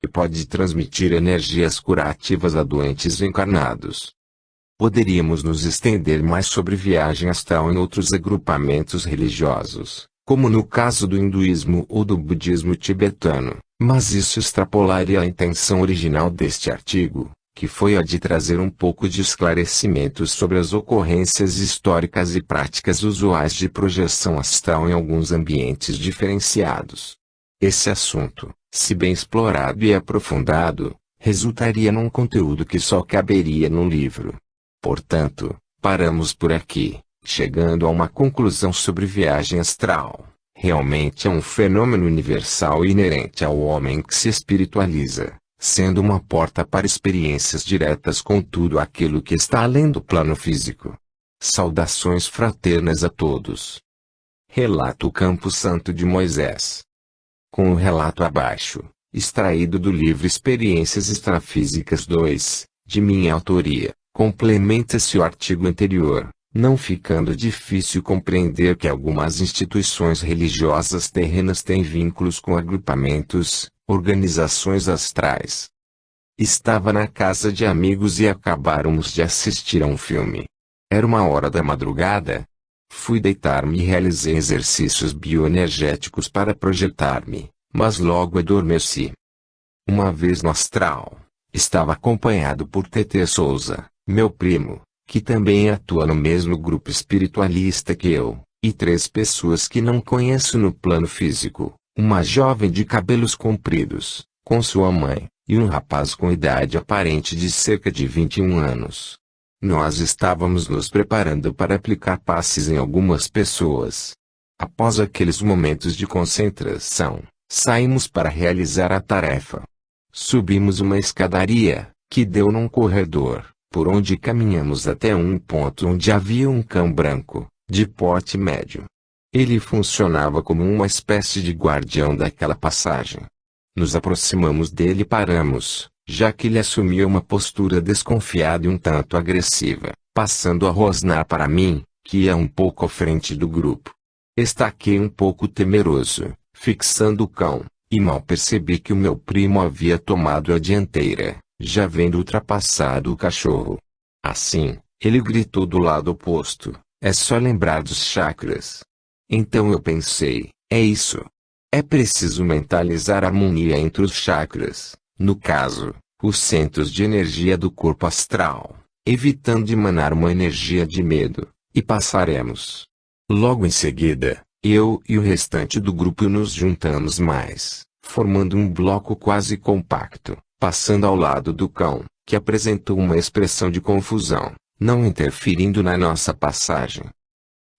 e pode transmitir energias curativas a doentes encarnados. Poderíamos nos estender mais sobre viagem astral em outros agrupamentos religiosos, como no caso do hinduísmo ou do budismo tibetano, mas isso extrapolaria a intenção original deste artigo, que foi a de trazer um pouco de esclarecimentos sobre as ocorrências históricas e práticas usuais de projeção astral em alguns ambientes diferenciados. Esse assunto, se bem explorado e aprofundado, resultaria num conteúdo que só caberia num livro. Portanto, paramos por aqui, chegando a uma conclusão sobre viagem astral. Realmente é um fenômeno universal e inerente ao homem que se espiritualiza, sendo uma porta para experiências diretas com tudo aquilo que está além do plano físico. Saudações fraternas a todos. Relato o Campo Santo de Moisés. Com o relato abaixo, extraído do livro Experiências Extrafísicas 2, de minha autoria, complementa-se o artigo anterior, não ficando difícil compreender que algumas instituições religiosas terrenas têm vínculos com agrupamentos, organizações astrais. Estava na casa de amigos e acabáramos de assistir a um filme. Era 1h da madrugada. Fui deitar-me e realizei exercícios bioenergéticos para projetar-me, mas logo adormeci. Uma vez no astral, estava acompanhado por TT Souza, meu primo, que também atua no mesmo grupo espiritualista que eu, e 3 pessoas que não conheço no plano físico, uma jovem de cabelos compridos, com sua mãe, e um rapaz com idade aparente de cerca de 21 anos. Nós estávamos nos preparando para aplicar passes em algumas pessoas. Após aqueles momentos de concentração, saímos para realizar a tarefa. Subimos uma escadaria, que deu num corredor, por onde caminhamos até um ponto onde havia um cão branco, de porte médio. Ele funcionava como uma espécie de guardião daquela passagem. Nos aproximamos dele e paramos, já que ele assumia uma postura desconfiada e um tanto agressiva, passando a rosnar para mim, que ia um pouco à frente do grupo. Estaquei um pouco temeroso, fixando o cão, e mal percebi que o meu primo havia tomado a dianteira, já vendo ultrapassado o cachorro. Assim, ele gritou do lado oposto: "É só lembrar dos chakras." Então eu pensei, é isso. É preciso mentalizar a harmonia entre os chakras, no caso, os centros de energia do corpo astral, evitando emanar uma energia de medo, e passaremos. Logo em seguida, eu e o restante do grupo nos juntamos mais, formando um bloco quase compacto, passando ao lado do cão, que apresentou uma expressão de confusão, não interferindo na nossa passagem.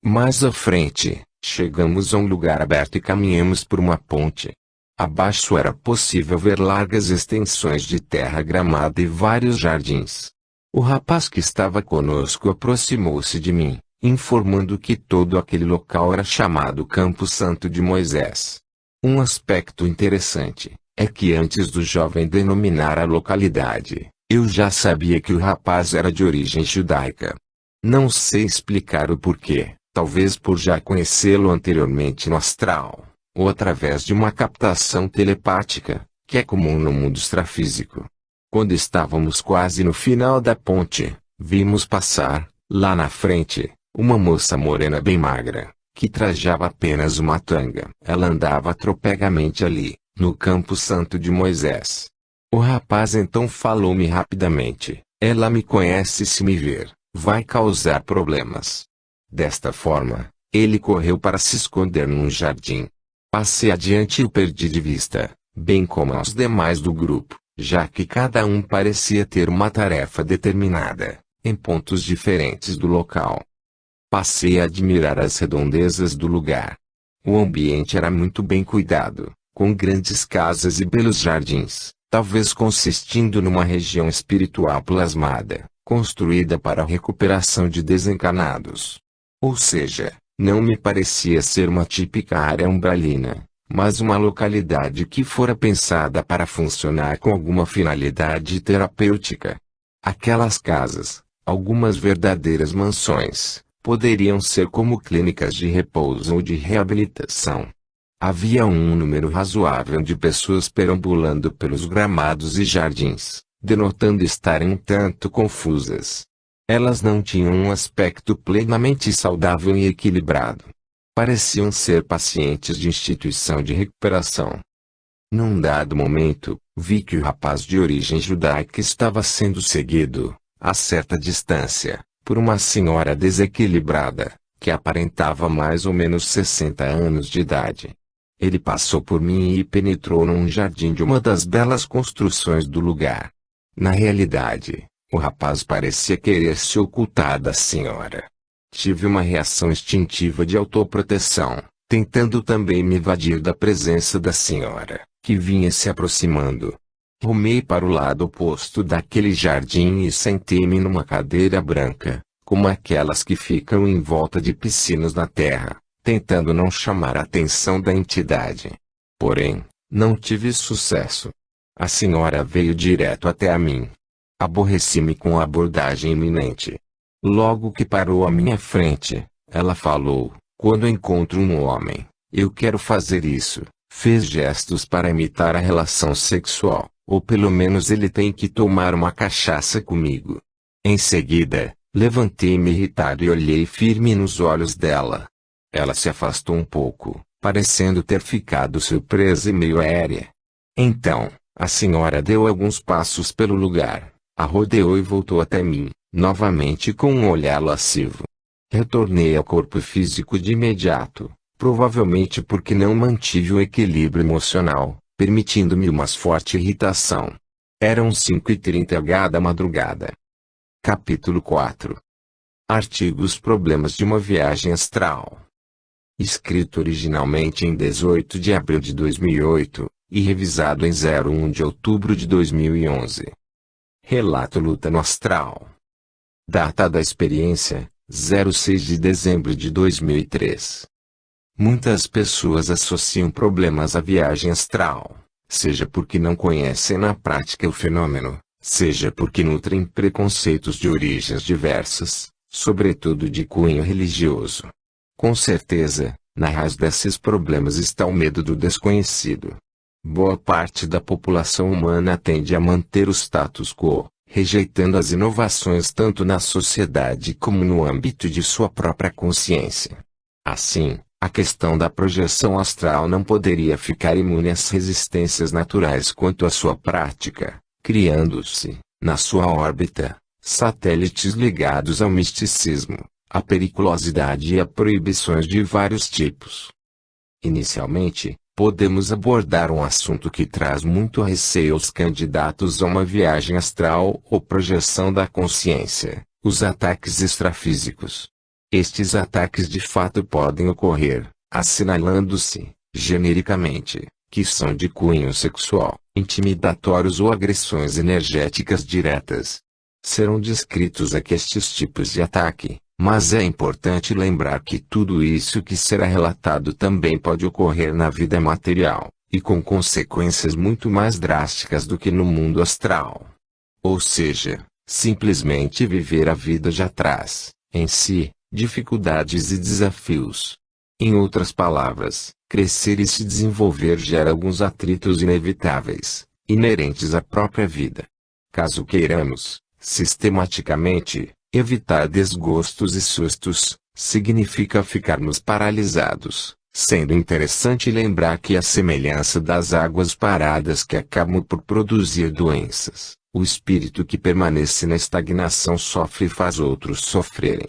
Mais à frente, chegamos a um lugar aberto e caminhamos por uma ponte. Abaixo era possível ver largas extensões de terra gramada e vários jardins. O rapaz que estava conosco aproximou-se de mim, informando que todo aquele local era chamado Campo Santo de Moisés. Um aspecto interessante é que antes do jovem denominar a localidade, eu já sabia que o rapaz era de origem judaica. Não sei explicar o porquê, talvez por já conhecê-lo anteriormente no astral, ou através de uma captação telepática, que é comum no mundo extrafísico. Quando estávamos quase no final da ponte, vimos passar, lá na frente, uma moça morena bem magra, que trajava apenas uma tanga. Ela andava tropegamente ali, no Campo Santo de Moisés. O rapaz então falou-me rapidamente: "Ela me conhece e se me ver, vai causar problemas." Desta forma, ele correu para se esconder num jardim. Passei adiante e o perdi de vista, bem como aos demais do grupo, já que cada um parecia ter uma tarefa determinada, em pontos diferentes do local. Passei a admirar as redondezas do lugar. O ambiente era muito bem cuidado, com grandes casas e belos jardins, talvez consistindo numa região espiritual plasmada, construída para a recuperação de desencarnados. Ou seja, não me parecia ser uma típica área umbralina, mas uma localidade que fora pensada para funcionar com alguma finalidade terapêutica. Aquelas casas, algumas verdadeiras mansões, poderiam ser como clínicas de repouso ou de reabilitação. Havia um número razoável de pessoas perambulando pelos gramados e jardins, denotando estarem um tanto confusas. Elas não tinham um aspecto plenamente saudável e equilibrado. Pareciam ser pacientes de instituição de recuperação. Num dado momento, vi que o rapaz de origem judaica estava sendo seguido, a certa distância, por uma senhora desequilibrada, que aparentava mais ou menos 60 anos de idade. Ele passou por mim e penetrou num jardim de uma das belas construções do lugar. Na realidade, o rapaz parecia querer se ocultar da senhora. Tive uma reação instintiva de autoproteção, tentando também me evadir da presença da senhora, que vinha se aproximando. Rumei para o lado oposto daquele jardim e sentei-me numa cadeira branca, como aquelas que ficam em volta de piscinas na terra, tentando não chamar a atenção da entidade. Porém, não tive sucesso. A senhora veio direto até a mim. Aborreci-me com a abordagem iminente. Logo que parou à minha frente, ela falou: quando encontro um homem, eu quero fazer isso. Fez gestos para imitar a relação sexual, ou pelo menos ele tem que tomar uma cachaça comigo. Em seguida, levantei-me irritado e olhei firme nos olhos dela. Ela se afastou um pouco, parecendo ter ficado surpresa e meio aérea. Então, a senhora deu alguns passos pelo lugar, a rodeou e voltou até mim, novamente com um olhar lascivo. Retornei ao corpo físico de imediato, provavelmente porque não mantive o equilíbrio emocional, permitindo-me uma forte irritação. Eram 5h30 da madrugada. Capítulo 4. Artigos Problemas de uma viagem astral. Escrito originalmente em 18 de abril de 2008, e revisado em 01 de outubro de 2011. Relato Luta no Astral. Data da experiência, 06 de dezembro de 2003. Muitas pessoas associam problemas à viagem astral, seja porque não conhecem na prática o fenômeno, seja porque nutrem preconceitos de origens diversas, sobretudo de cunho religioso. Com certeza, na raiz desses problemas está o medo do desconhecido. Boa parte da população humana tende a manter o status quo, rejeitando as inovações tanto na sociedade como no âmbito de sua própria consciência. Assim, a questão da projeção astral não poderia ficar imune às resistências naturais quanto à sua prática, criando-se, na sua órbita, satélites ligados ao misticismo, à periculosidade e a proibições de vários tipos. Inicialmente, podemos abordar um assunto que traz muito receio aos candidatos a uma viagem astral ou projeção da consciência: os ataques extrafísicos. Estes ataques de fato podem ocorrer, assinalando-se, genericamente, que são de cunho sexual, intimidatórios ou agressões energéticas diretas. Serão descritos aqui estes tipos de ataque, mas é importante lembrar que tudo isso que será relatado também pode ocorrer na vida material, e com consequências muito mais drásticas do que no mundo astral. Ou seja, simplesmente viver a vida já traz, em si, dificuldades e desafios. Em outras palavras, crescer e se desenvolver gera alguns atritos inevitáveis, inerentes à própria vida. Caso queiramos, sistematicamente, evitar desgostos e sustos, significa ficarmos paralisados, sendo interessante lembrar que, à semelhança das águas paradas que acabam por produzir doenças, o espírito que permanece na estagnação sofre e faz outros sofrerem.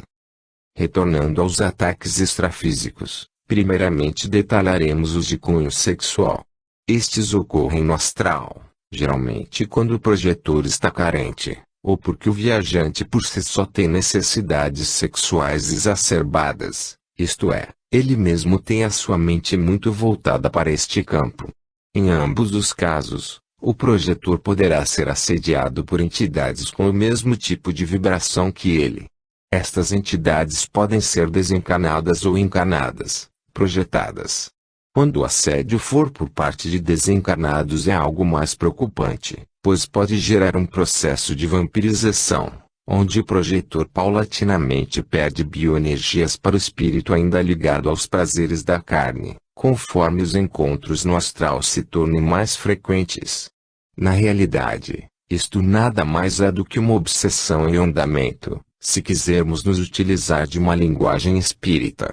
Retornando aos ataques extrafísicos, primeiramente detalharemos os de cunho sexual. Estes ocorrem no astral, geralmente quando o projetor está carente, ou porque o viajante por si só tem necessidades sexuais exacerbadas, isto é, ele mesmo tem a sua mente muito voltada para este campo. Em ambos os casos, o projetor poderá ser assediado por entidades com o mesmo tipo de vibração que ele. Estas entidades podem ser desencarnadas ou encarnadas, projetadas. Quando o assédio for por parte de desencarnados é algo mais preocupante, pois pode gerar um processo de vampirização, onde o projetor paulatinamente perde bioenergias para o espírito ainda ligado aos prazeres da carne, conforme os encontros no astral se tornem mais frequentes. Na realidade, isto nada mais é do que uma obsessão em andamento, se quisermos nos utilizar de uma linguagem espírita.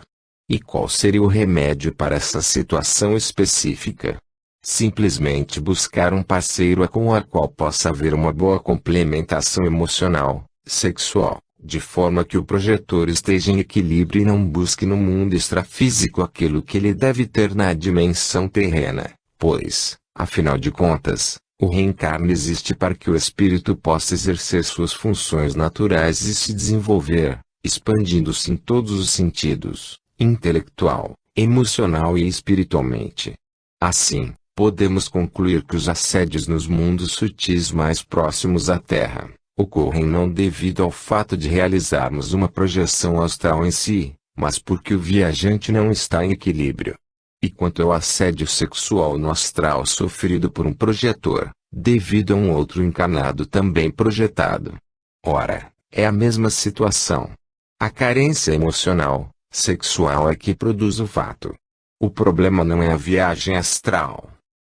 E qual seria o remédio para essa situação específica? Simplesmente buscar um parceiro com o qual possa haver uma boa complementação emocional, sexual, de forma que o projetor esteja em equilíbrio e não busque no mundo extrafísico aquilo que ele deve ter na dimensão terrena, pois, afinal de contas, o reencarne existe para que o espírito possa exercer suas funções naturais e se desenvolver, expandindo-se em todos os sentidos, intelectual, emocional e espiritualmente. Assim, podemos concluir que os assédios nos mundos sutis mais próximos à Terra ocorrem não devido ao fato de realizarmos uma projeção astral em si, mas porque o viajante não está em equilíbrio. E quanto ao assédio sexual no astral sofrido por um projetor, devido a um outro encarnado também projetado. Ora, é a mesma situação. A carência emocional, sexual é que produz o fato. O problema não é a viagem astral.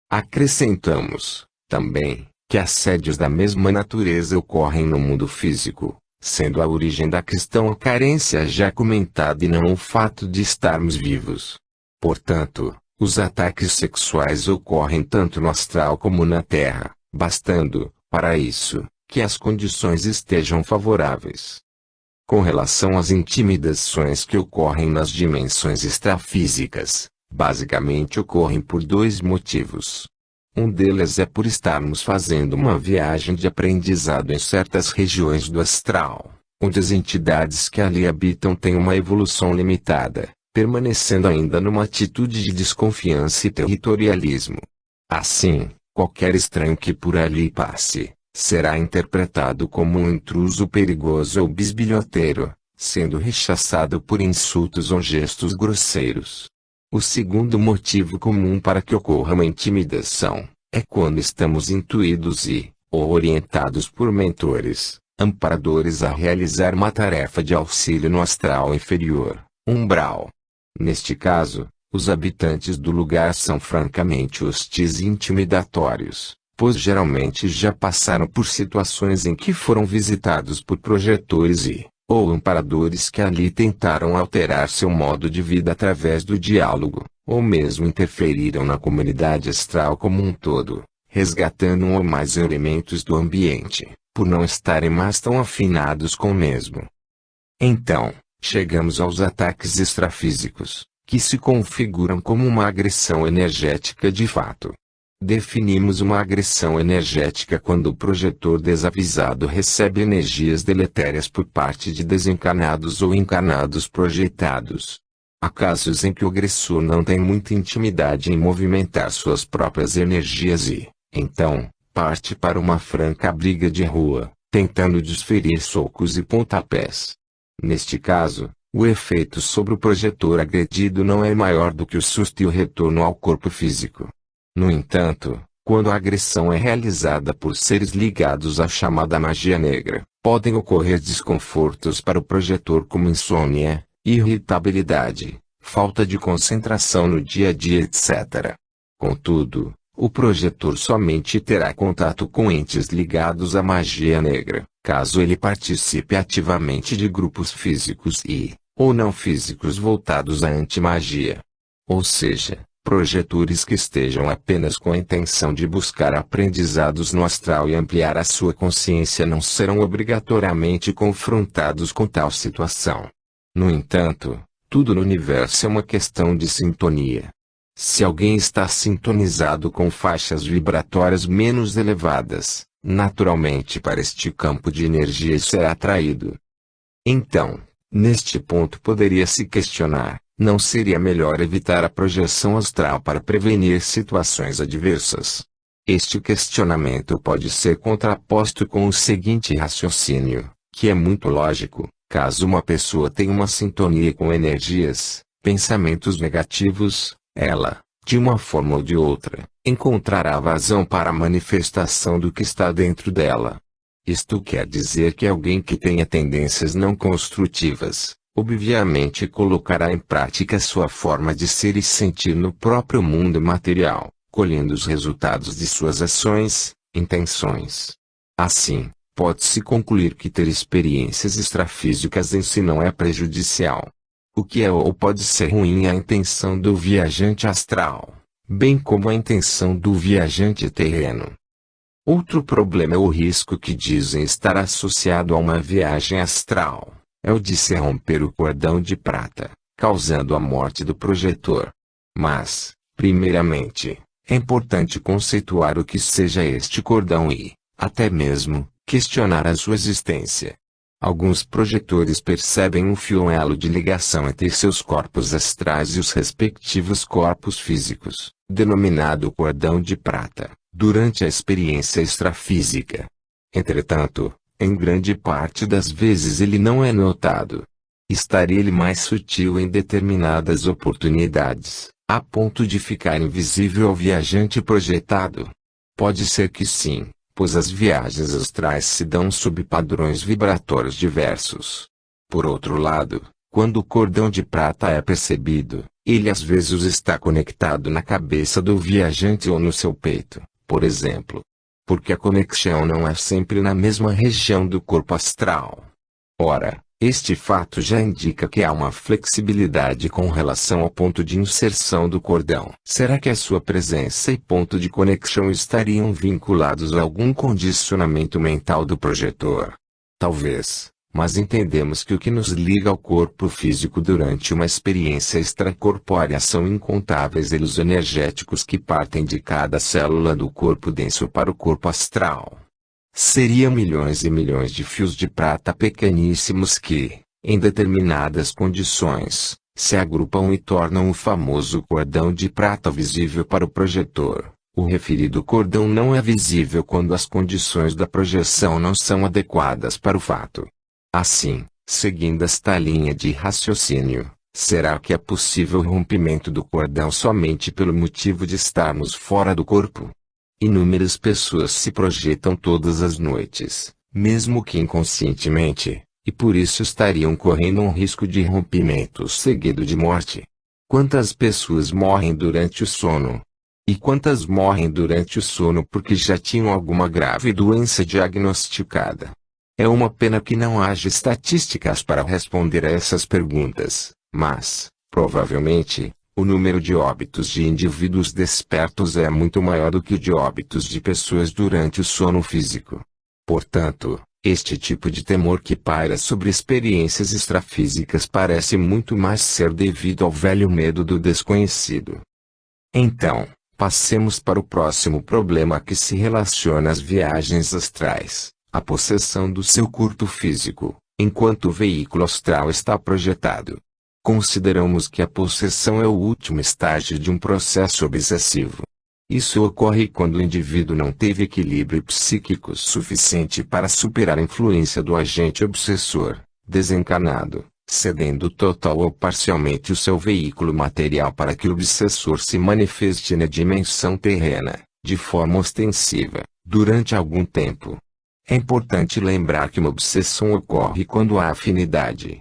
Acrescentamos, também, que assédios da mesma natureza ocorrem no mundo físico, sendo a origem da questão a carência já comentada e não o fato de estarmos vivos. Portanto, os ataques sexuais ocorrem tanto no astral como na Terra, bastando, para isso, que as condições estejam favoráveis. Com relação às intimidações que ocorrem nas dimensões extrafísicas, basicamente ocorrem por dois motivos. Um deles é por estarmos fazendo uma viagem de aprendizado em certas regiões do astral, onde as entidades que ali habitam têm uma evolução limitada, permanecendo ainda numa atitude de desconfiança e territorialismo. Assim, qualquer estranho que por ali passe, será interpretado como um intruso perigoso ou bisbilhoteiro, sendo rechaçado por insultos ou gestos grosseiros. O segundo motivo comum para que ocorra uma intimidação, é quando estamos intuídos ou orientados por mentores, amparadores a realizar uma tarefa de auxílio no astral inferior, umbral. Neste caso, os habitantes do lugar são francamente hostis e intimidatórios, pois geralmente já passaram por situações em que foram visitados por projetores ou amparadores que ali tentaram alterar seu modo de vida através do diálogo, ou mesmo interferiram na comunidade astral como um todo, resgatando um ou mais elementos do ambiente, por não estarem mais tão afinados com o mesmo. Então, chegamos aos ataques extrafísicos, que se configuram como uma agressão energética de fato. Definimos uma agressão energética quando o projetor desavisado recebe energias deletérias por parte de desencarnados ou encarnados projetados. Há casos em que o agressor não tem muita intimidade em movimentar suas próprias energias e, então, parte para uma franca briga de rua, tentando desferir socos e pontapés. Neste caso, o efeito sobre o projetor agredido não é maior do que o susto e o retorno ao corpo físico. No entanto, quando a agressão é realizada por seres ligados à chamada magia negra, podem ocorrer desconfortos para o projetor como insônia, irritabilidade, falta de concentração no dia a dia, etc. Contudo, o projetor somente terá contato com entes ligados à magia negra, caso ele participe ativamente de grupos físicos ou não físicos voltados à antimagia. Ou seja, projetores que estejam apenas com a intenção de buscar aprendizados no astral e ampliar a sua consciência não serão obrigatoriamente confrontados com tal situação. No entanto, tudo no universo é uma questão de sintonia. Se alguém está sintonizado com faixas vibratórias menos elevadas, naturalmente para este campo de energia será atraído. Então, neste ponto poderia se questionar: não seria melhor evitar a projeção astral para prevenir situações adversas? Este questionamento pode ser contraposto com o seguinte raciocínio, que é muito lógico: caso uma pessoa tenha uma sintonia com energias, pensamentos negativos, ela, de uma forma ou de outra, encontrará vazão para a manifestação do que está dentro dela. Isto quer dizer que alguém que tenha tendências não construtivas, obviamente colocará em prática sua forma de ser e sentir no próprio mundo material, colhendo os resultados de suas ações, intenções. Assim, pode-se concluir que ter experiências extrafísicas em si não é prejudicial. O que é ou pode ser ruim é a intenção do viajante astral, bem como a intenção do viajante terreno. Outro problema é o risco que dizem estar associado a uma viagem astral, é o de se romper o cordão de prata, causando a morte do projetor. Mas, primeiramente, é importante conceituar o que seja este cordão e, até mesmo, questionar a sua existência. Alguns projetores percebem um fio ou elo de ligação entre seus corpos astrais e os respectivos corpos físicos, denominado cordão de prata, durante a experiência extrafísica. Entretanto, em grande parte das vezes ele não é notado. Estaria ele mais sutil em determinadas oportunidades, a ponto de ficar invisível ao viajante projetado? Pode ser que sim, pois as viagens astrais se dão sob padrões vibratórios diversos. Por outro lado, quando o cordão de prata é percebido, ele às vezes está conectado na cabeça do viajante ou no seu peito, por exemplo. Porque a conexão não é sempre na mesma região do corpo astral. Ora, este fato já indica que há uma flexibilidade com relação ao ponto de inserção do cordão. Será que a sua presença e ponto de conexão estariam vinculados a algum condicionamento mental do projetor? Talvez, mas entendemos que o que nos liga ao corpo físico durante uma experiência extracorpórea são incontáveis elos energéticos que partem de cada célula do corpo denso para o corpo astral. Seriam milhões e milhões de fios de prata pequeníssimos que, em determinadas condições, se agrupam e tornam o famoso cordão de prata visível para o projetor. O referido cordão não é visível quando as condições da projeção não são adequadas para o fato. Assim, seguindo esta linha de raciocínio, será que é possível o rompimento do cordão somente pelo motivo de estarmos fora do corpo? Inúmeras pessoas se projetam todas as noites, mesmo que inconscientemente, e por isso estariam correndo um risco de rompimento seguido de morte. Quantas pessoas morrem durante o sono? E quantas morrem durante o sono porque já tinham alguma grave doença diagnosticada? É uma pena que não haja estatísticas para responder a essas perguntas, mas, provavelmente, o número de óbitos de indivíduos despertos é muito maior do que o de óbitos de pessoas durante o sono físico. Portanto, este tipo de temor que paira sobre experiências extrafísicas parece muito mais ser devido ao velho medo do desconhecido. Então, passemos para o próximo problema que se relaciona às viagens astrais, a possessão do seu corpo físico, enquanto o veículo astral está projetado. Consideramos que a possessão é o último estágio de um processo obsessivo. Isso ocorre quando o indivíduo não teve equilíbrio psíquico suficiente para superar a influência do agente obsessor, desencarnado, cedendo total ou parcialmente o seu veículo material para que o obsessor se manifeste na dimensão terrena, de forma ostensiva, durante algum tempo. É importante lembrar que uma obsessão ocorre quando há afinidade,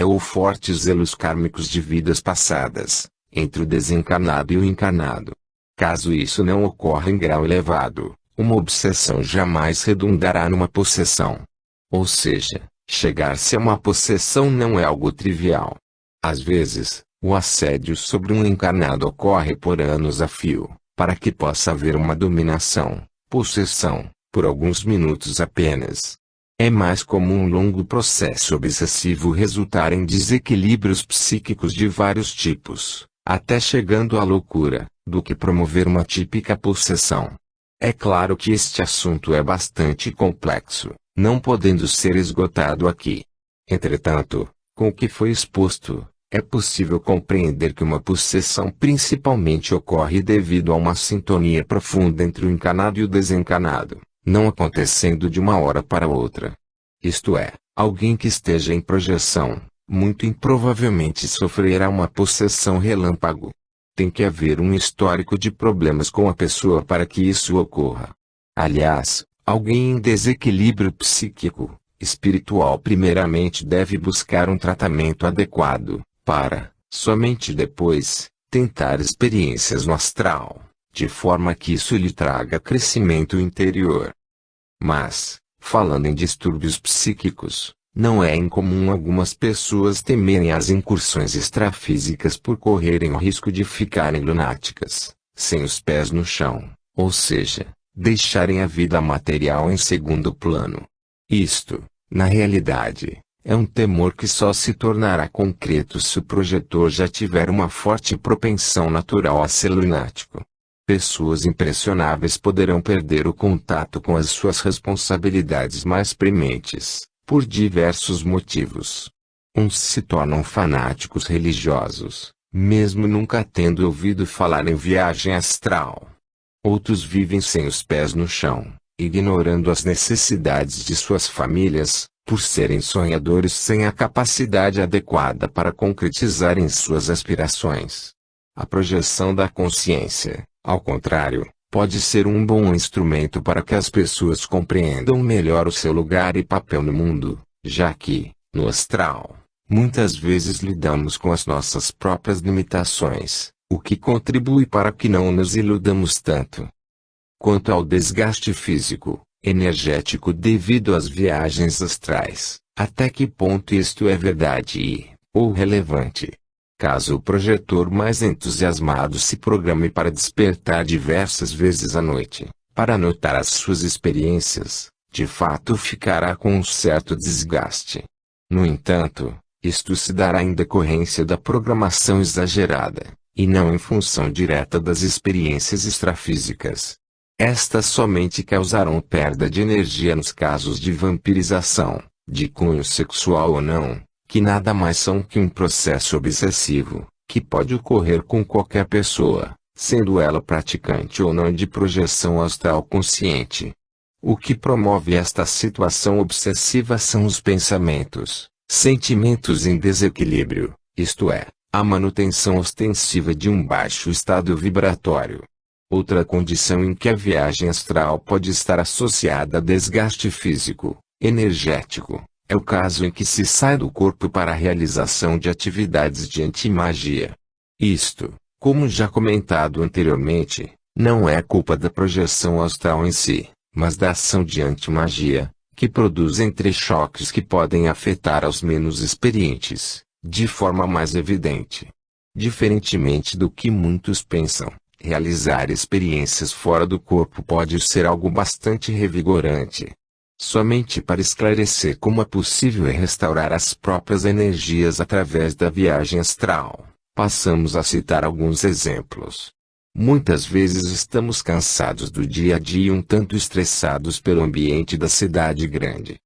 ou fortes elos kármicos de vidas passadas, entre o desencarnado e o encarnado. Caso isso não ocorra em grau elevado, uma obsessão jamais redundará numa possessão. Ou seja, chegar-se a uma possessão não é algo trivial. Às vezes, o assédio sobre um encarnado ocorre por anos a fio, para que possa haver uma dominação, possessão, por alguns minutos apenas. É mais comum um longo processo obsessivo resultar em desequilíbrios psíquicos de vários tipos, até chegando à loucura, do que promover uma típica possessão. É claro que este assunto é bastante complexo, não podendo ser esgotado aqui. Entretanto, com o que foi exposto, é possível compreender que uma possessão principalmente ocorre devido a uma sintonia profunda entre o encarnado e o desencarnado, não acontecendo de uma hora para outra. Isto é, alguém que esteja em projeção, muito improvavelmente sofrerá uma possessão relâmpago. Tem que haver um histórico de problemas com a pessoa para que isso ocorra. Aliás, Alguém em desequilíbrio psíquico, espiritual primeiramente deve buscar um tratamento adequado, para, somente depois, tentar experiências no astral, de forma que isso lhe traga crescimento interior. Mas, falando em distúrbios psíquicos, não é incomum algumas pessoas temerem as incursões extrafísicas por correrem o risco de ficarem lunáticas, sem os pés no chão, ou seja, deixarem a vida material em segundo plano. Isto, na realidade, é um temor que só se tornará concreto se o projetor já tiver uma forte propensão natural a ser lunático. Pessoas impressionáveis poderão perder o contato com as suas responsabilidades mais prementes, por diversos motivos. Uns se tornam fanáticos religiosos, mesmo nunca tendo ouvido falar em viagem astral. Outros vivem sem os pés no chão, ignorando as necessidades de suas famílias, por serem sonhadores sem a capacidade adequada para concretizarem suas aspirações. A projeção da consciência, ao contrário, pode ser um bom instrumento para que as pessoas compreendam melhor o seu lugar e papel no mundo, já que, no astral, muitas vezes lidamos com as nossas próprias limitações, o que contribui para que não nos iludamos tanto. Quanto ao desgaste físico, energético devido às viagens astrais, até que ponto isto é verdade ou relevante? Caso o projetor mais entusiasmado se programe para despertar diversas vezes à noite, para anotar as suas experiências, de fato ficará com um certo desgaste. No entanto, isto se dará em decorrência da programação exagerada, e não em função direta das experiências extrafísicas. Estas somente causarão perda de energia nos casos de vampirização, de cunho sexual ou não, que nada mais são que um processo obsessivo, que pode ocorrer com qualquer pessoa, sendo ela praticante ou não de projeção astral consciente. O que promove esta situação obsessiva são os pensamentos, sentimentos em desequilíbrio, isto é, a manutenção ostensiva de um baixo estado vibratório. Outra condição em que a viagem astral pode estar associada a desgaste físico, energético, é o caso em que se sai do corpo para a realização de atividades de antimagia. Isto, como já comentado anteriormente, não é culpa da projeção astral em si, mas da ação de antimagia, que produz entrechoques que podem afetar aos menos experientes, de forma mais evidente. Diferentemente do que muitos pensam, realizar experiências fora do corpo pode ser algo bastante revigorante. Somente para esclarecer como é possível restaurar as próprias energias através da viagem astral, passamos a citar alguns exemplos. Muitas vezes estamos cansados do dia a dia e um tanto estressados pelo ambiente da cidade grande.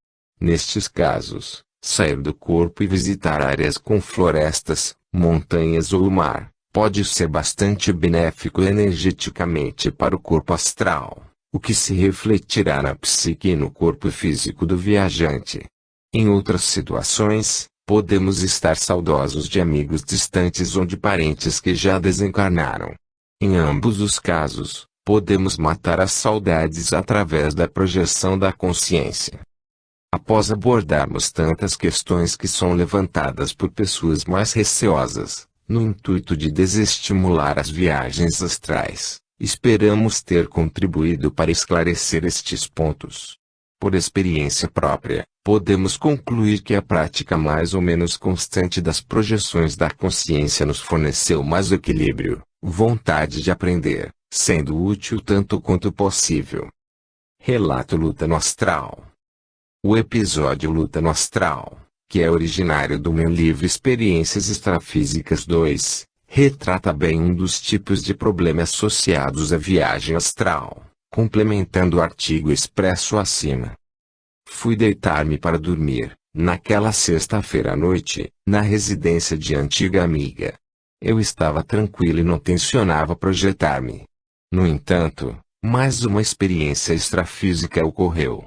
Nestes casos, sair do corpo e visitar áreas com florestas, montanhas ou o mar, pode ser bastante benéfico energeticamente para o corpo astral, o que se refletirá na psique e no corpo físico do viajante. Em outras situações, podemos estar saudosos de amigos distantes ou de parentes que já desencarnaram. Em ambos os casos, podemos matar as saudades através da projeção da consciência. Após abordarmos tantas questões que são levantadas por pessoas mais receosas, no intuito de desestimular as viagens astrais, esperamos ter contribuído para esclarecer estes pontos. Por experiência própria, podemos concluir que a prática mais ou menos constante das projeções da consciência nos forneceu mais equilíbrio, vontade de aprender, sendo útil tanto quanto possível. Relato Luta no Astral. O episódio Luta no Astral, que é originário do meu livro Experiências Extrafísicas 2, retrata bem um dos tipos de problema associados à viagem astral, complementando o artigo expresso acima. Fui deitar-me para dormir, naquela sexta-feira à noite, na residência de antiga amiga. Eu estava tranquilo e não tencionava projetar-me. No entanto, mais uma experiência extrafísica ocorreu.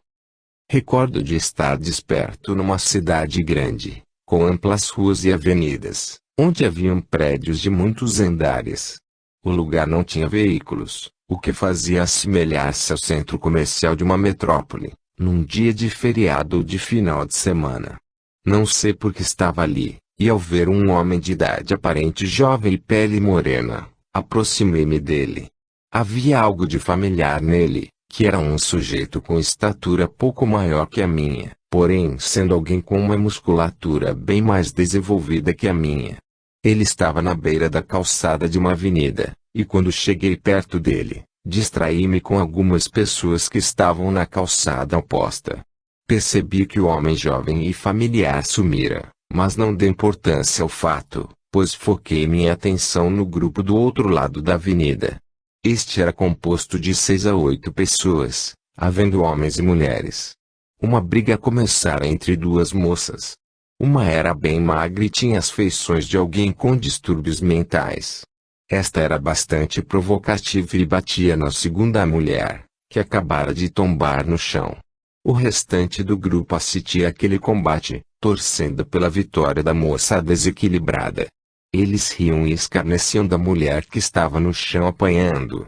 Recordo de estar desperto numa cidade grande, com amplas ruas e avenidas, onde haviam prédios de muitos andares. O lugar não tinha veículos, o que fazia assemelhar-se ao centro comercial de uma metrópole, num dia de feriado ou de final de semana. Não sei por que estava ali, e ao ver um homem de idade aparente jovem e pele morena, aproximei-me dele. Havia algo de familiar nele, que era um sujeito com estatura pouco maior que a minha, porém sendo alguém com uma musculatura bem mais desenvolvida que a minha. Ele estava na beira da calçada de uma avenida, e quando cheguei perto dele, distraí-me com algumas pessoas que estavam na calçada oposta. Percebi que o homem jovem e familiar sumira, mas não dei importância ao fato, pois foquei minha atenção no grupo do outro lado da avenida. Este era composto de 6 a 8 pessoas, havendo homens e mulheres. Uma briga começara entre duas moças. Uma era bem magra e tinha as feições de alguém com distúrbios mentais. Esta era bastante provocativa e batia na segunda mulher, que acabara de tombar no chão. O restante do grupo assistia àquele combate, torcendo pela vitória da moça desequilibrada. Eles riam e escarneciam da mulher que estava no chão apanhando.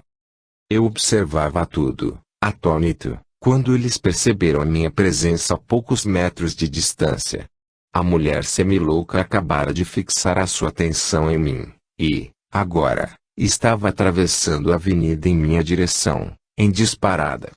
Eu observava tudo, atônito, quando eles perceberam a minha presença a poucos metros de distância. A mulher semilouca acabara de fixar a sua atenção em mim, e, agora, estava atravessando a avenida em minha direção, em disparada.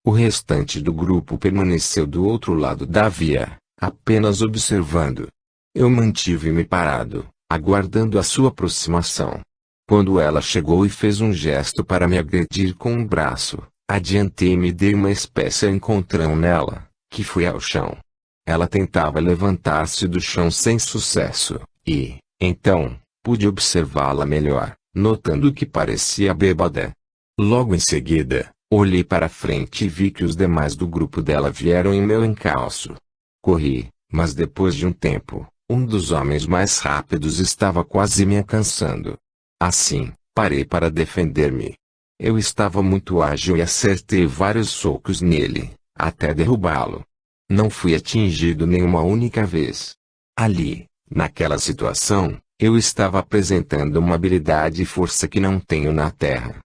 O restante do grupo permaneceu do outro lado da via, apenas observando. Eu mantive-me parado, aguardando a sua aproximação. Quando ela chegou e fez um gesto para me agredir com um braço, adiantei-me e dei uma espécie de encontrão nela, que fui ao chão. Ela tentava levantar-se do chão sem sucesso, e, então, pude observá-la melhor, notando que parecia bêbada. Logo em seguida, olhei para frente e vi que os demais do grupo dela vieram em meu encalço. Corri, mas depois de um tempo, um dos homens mais rápidos estava quase me alcançando. Assim, parei para defender-me. Eu estava muito ágil e acertei vários socos nele, até derrubá-lo. Não fui atingido nenhuma única vez. Ali, naquela situação, eu estava apresentando uma habilidade e força que não tenho na Terra.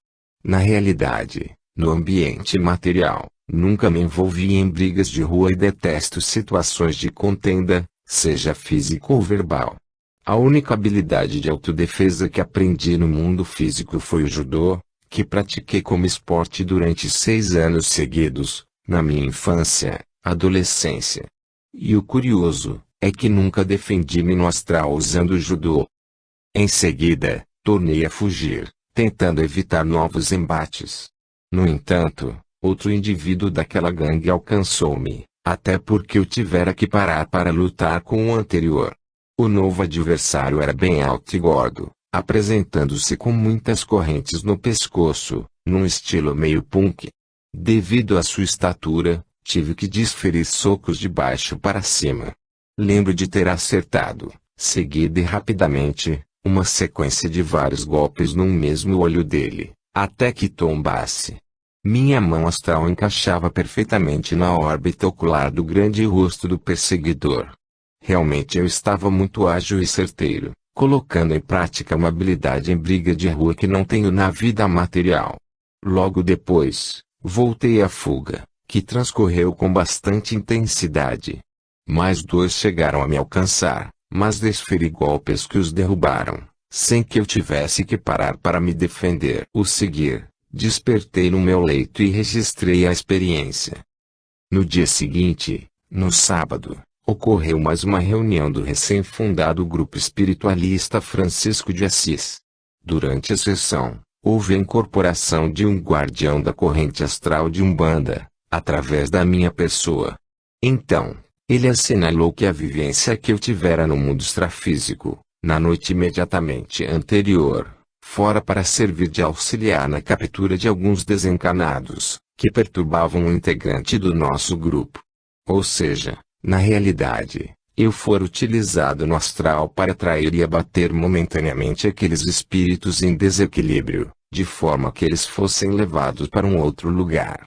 Na realidade, no ambiente material, nunca me envolvi em brigas de rua e detesto situações de contenda, seja físico ou verbal. A única habilidade de autodefesa que aprendi no mundo físico foi o judô, que pratiquei como esporte durante 6 anos seguidos, na minha infância, adolescência. E o curioso, é que nunca defendi-me no astral usando o judô. Em seguida, tornei a fugir, tentando evitar novos embates. No entanto, outro indivíduo daquela gangue alcançou-me, até porque eu tivera que parar para lutar com o anterior. O novo adversário era bem alto e gordo, apresentando-se com muitas correntes no pescoço, num estilo meio punk. Devido à sua estatura, tive que desferir socos de baixo para cima. Lembro de ter acertado, seguida e rapidamente, uma sequência de vários golpes num mesmo olho dele, até que tombasse. Minha mão astral encaixava perfeitamente na órbita ocular do grande rosto do perseguidor. Realmente eu estava muito ágil e certeiro, colocando em prática uma habilidade em briga de rua que não tenho na vida material. Logo depois, voltei à fuga, que transcorreu com bastante intensidade. Mais 2 chegaram a me alcançar, mas desferi golpes que os derrubaram, sem que eu tivesse que parar para me defender. O seguir, despertei no meu leito e registrei a experiência. No dia seguinte, no sábado, ocorreu mais uma reunião do recém-fundado grupo espiritualista Francisco de Assis. Durante a sessão, houve a incorporação de um guardião da corrente astral de Umbanda, através da minha pessoa. Então, ele assinalou que a vivência que eu tivera no mundo extrafísico, na noite imediatamente anterior, fora para servir de auxiliar na captura de alguns desencarnados, que perturbavam um integrante do nosso grupo. Ou seja, na realidade, eu fora utilizado no astral para atrair e abater momentaneamente aqueles espíritos em desequilíbrio, de forma que eles fossem levados para um outro lugar.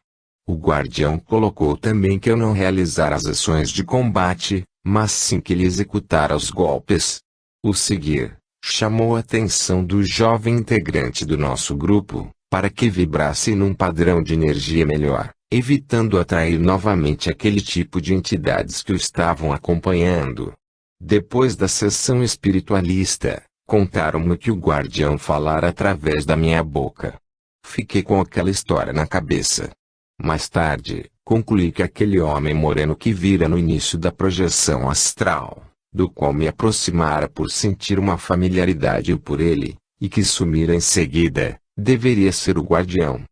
O guardião colocou também que eu não realizara as ações de combate, mas sim que ele executara os golpes. O seguir, chamou a atenção do jovem integrante do nosso grupo, para que vibrassem num padrão de energia melhor, evitando atrair novamente aquele tipo de entidades que o estavam acompanhando. Depois da sessão espiritualista, contaram-me que o guardião falara através da minha boca. Fiquei com aquela história na cabeça. Mais tarde, concluí que aquele homem moreno que vira no início da projeção astral, do qual me aproximara por sentir uma familiaridade por ele, e que sumira em seguida, deveria ser o guardião.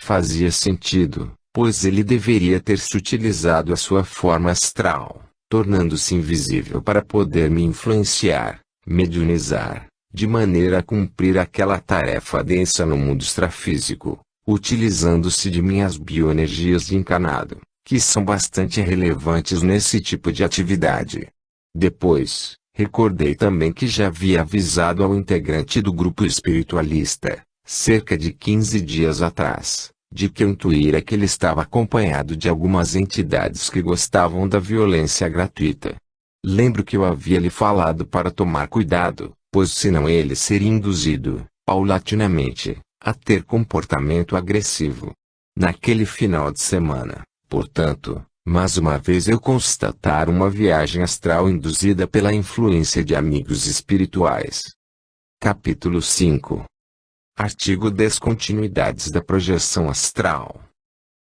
Fazia sentido, pois ele deveria ter sutilizado a sua forma astral, tornando-se invisível para poder me influenciar, mediunizar, de maneira a cumprir aquela tarefa densa no mundo extrafísico, utilizando-se de minhas bioenergias de encarnado, que são bastante relevantes nesse tipo de atividade. Depois, recordei também que já havia avisado ao integrante do grupo espiritualista, cerca de 15 dias atrás, de que eu intuíra que ele estava acompanhado de algumas entidades que gostavam da violência gratuita. Lembro que eu havia lhe falado para tomar cuidado, pois senão ele seria induzido, paulatinamente, a ter comportamento agressivo. Naquele final de semana, portanto, mais uma vez eu constatara uma viagem astral induzida pela influência de amigos espirituais. Capítulo 5. Artigo Descontinuidades da projeção astral.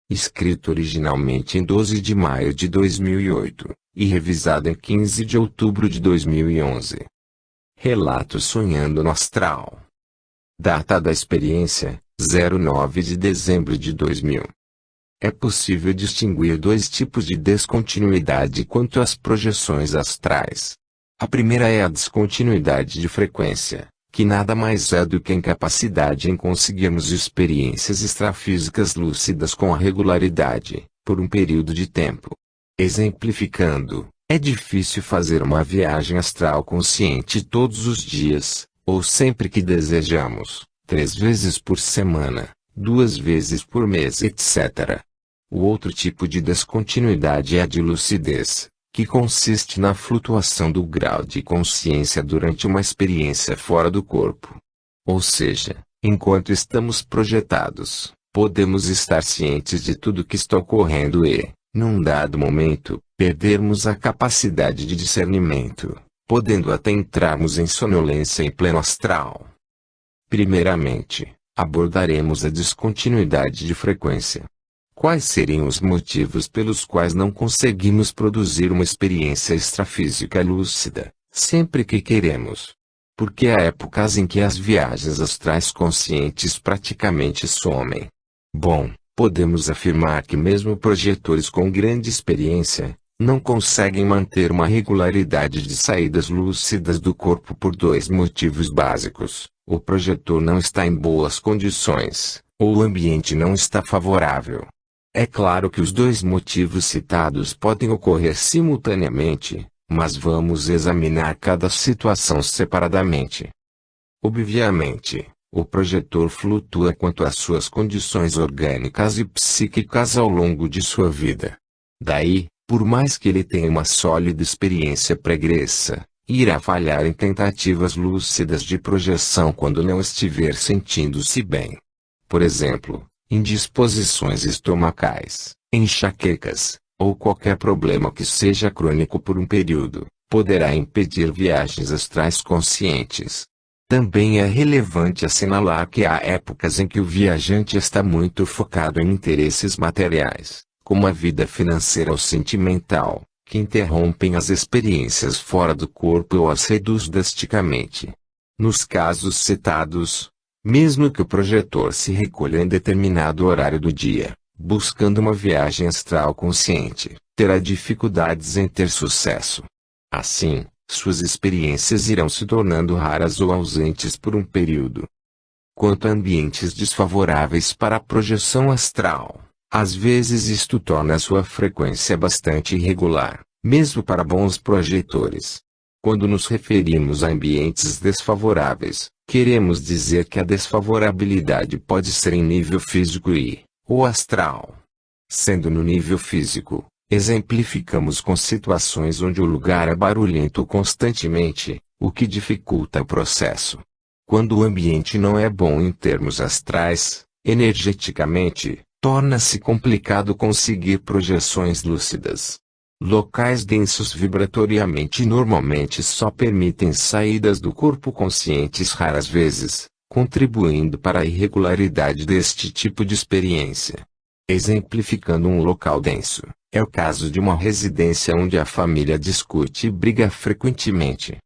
Escrito originalmente em 12 de maio de 2008, e revisado em 15 de outubro de 2011. Relato Sonhando no Astral. Data da experiência, 09 de dezembro de 2000. É possível distinguir dois tipos de descontinuidade quanto às projeções astrais. A primeira é a descontinuidade de frequência, que nada mais é do que a incapacidade em conseguirmos experiências extrafísicas lúcidas com a regularidade, por um período de tempo. Exemplificando, é difícil fazer uma viagem astral consciente todos os dias, ou sempre que desejamos, 3 vezes por semana, 2 vezes por mês, etc. O outro tipo de descontinuidade é a de lucidez, que consiste na flutuação do grau de consciência durante uma experiência fora do corpo. Ou seja, enquanto estamos projetados, podemos estar cientes de tudo que está ocorrendo e, num dado momento, perdermos a capacidade de discernimento, podendo até entrarmos em sonolência em pleno astral. Primeiramente, abordaremos a descontinuidade de frequência. Quais seriam os motivos pelos quais não conseguimos produzir uma experiência extrafísica lúcida, sempre que queremos? Porque há épocas em que as viagens astrais conscientes praticamente somem. Bom, podemos afirmar que mesmo projetores com grande experiência, não conseguem manter uma regularidade de saídas lúcidas do corpo por 2 motivos básicos: o projetor não está em boas condições, ou o ambiente não está favorável. É claro que os 2 motivos citados podem ocorrer simultaneamente, mas vamos examinar cada situação separadamente. Obviamente, o projetor flutua quanto às suas condições orgânicas e psíquicas ao longo de sua vida. Daí, por mais que ele tenha uma sólida experiência pregressa, irá falhar em tentativas lúcidas de projeção quando não estiver sentindo-se bem. Por exemplo, indisposições estomacais, enxaquecas, ou qualquer problema que seja crônico por um período, poderá impedir viagens astrais conscientes. Também é relevante assinalar que há épocas em que o viajante está muito focado em interesses materiais, como a vida financeira ou sentimental, que interrompem as experiências fora do corpo ou as reduz drasticamente. Nos casos citados, mesmo que o projetor se recolha em determinado horário do dia, buscando uma viagem astral consciente, terá dificuldades em ter sucesso. Assim, suas experiências irão se tornando raras ou ausentes por um período. Quanto a ambientes desfavoráveis para a projeção astral, às vezes isto torna a sua frequência bastante irregular, mesmo para bons projetores. Quando nos referimos a ambientes desfavoráveis, queremos dizer que a desfavorabilidade pode ser em nível físico ou astral. Sendo no nível físico, exemplificamos com situações onde o lugar é barulhento constantemente, o que dificulta o processo. Quando o ambiente não é bom em termos astrais, Energeticamente, torna-se complicado conseguir projeções lúcidas. Locais densos vibratoriamente normalmente só permitem saídas do corpo conscientes raras vezes, contribuindo para a irregularidade deste tipo de experiência. Exemplificando um local denso, é o caso de uma residência onde a família discute e briga frequentemente.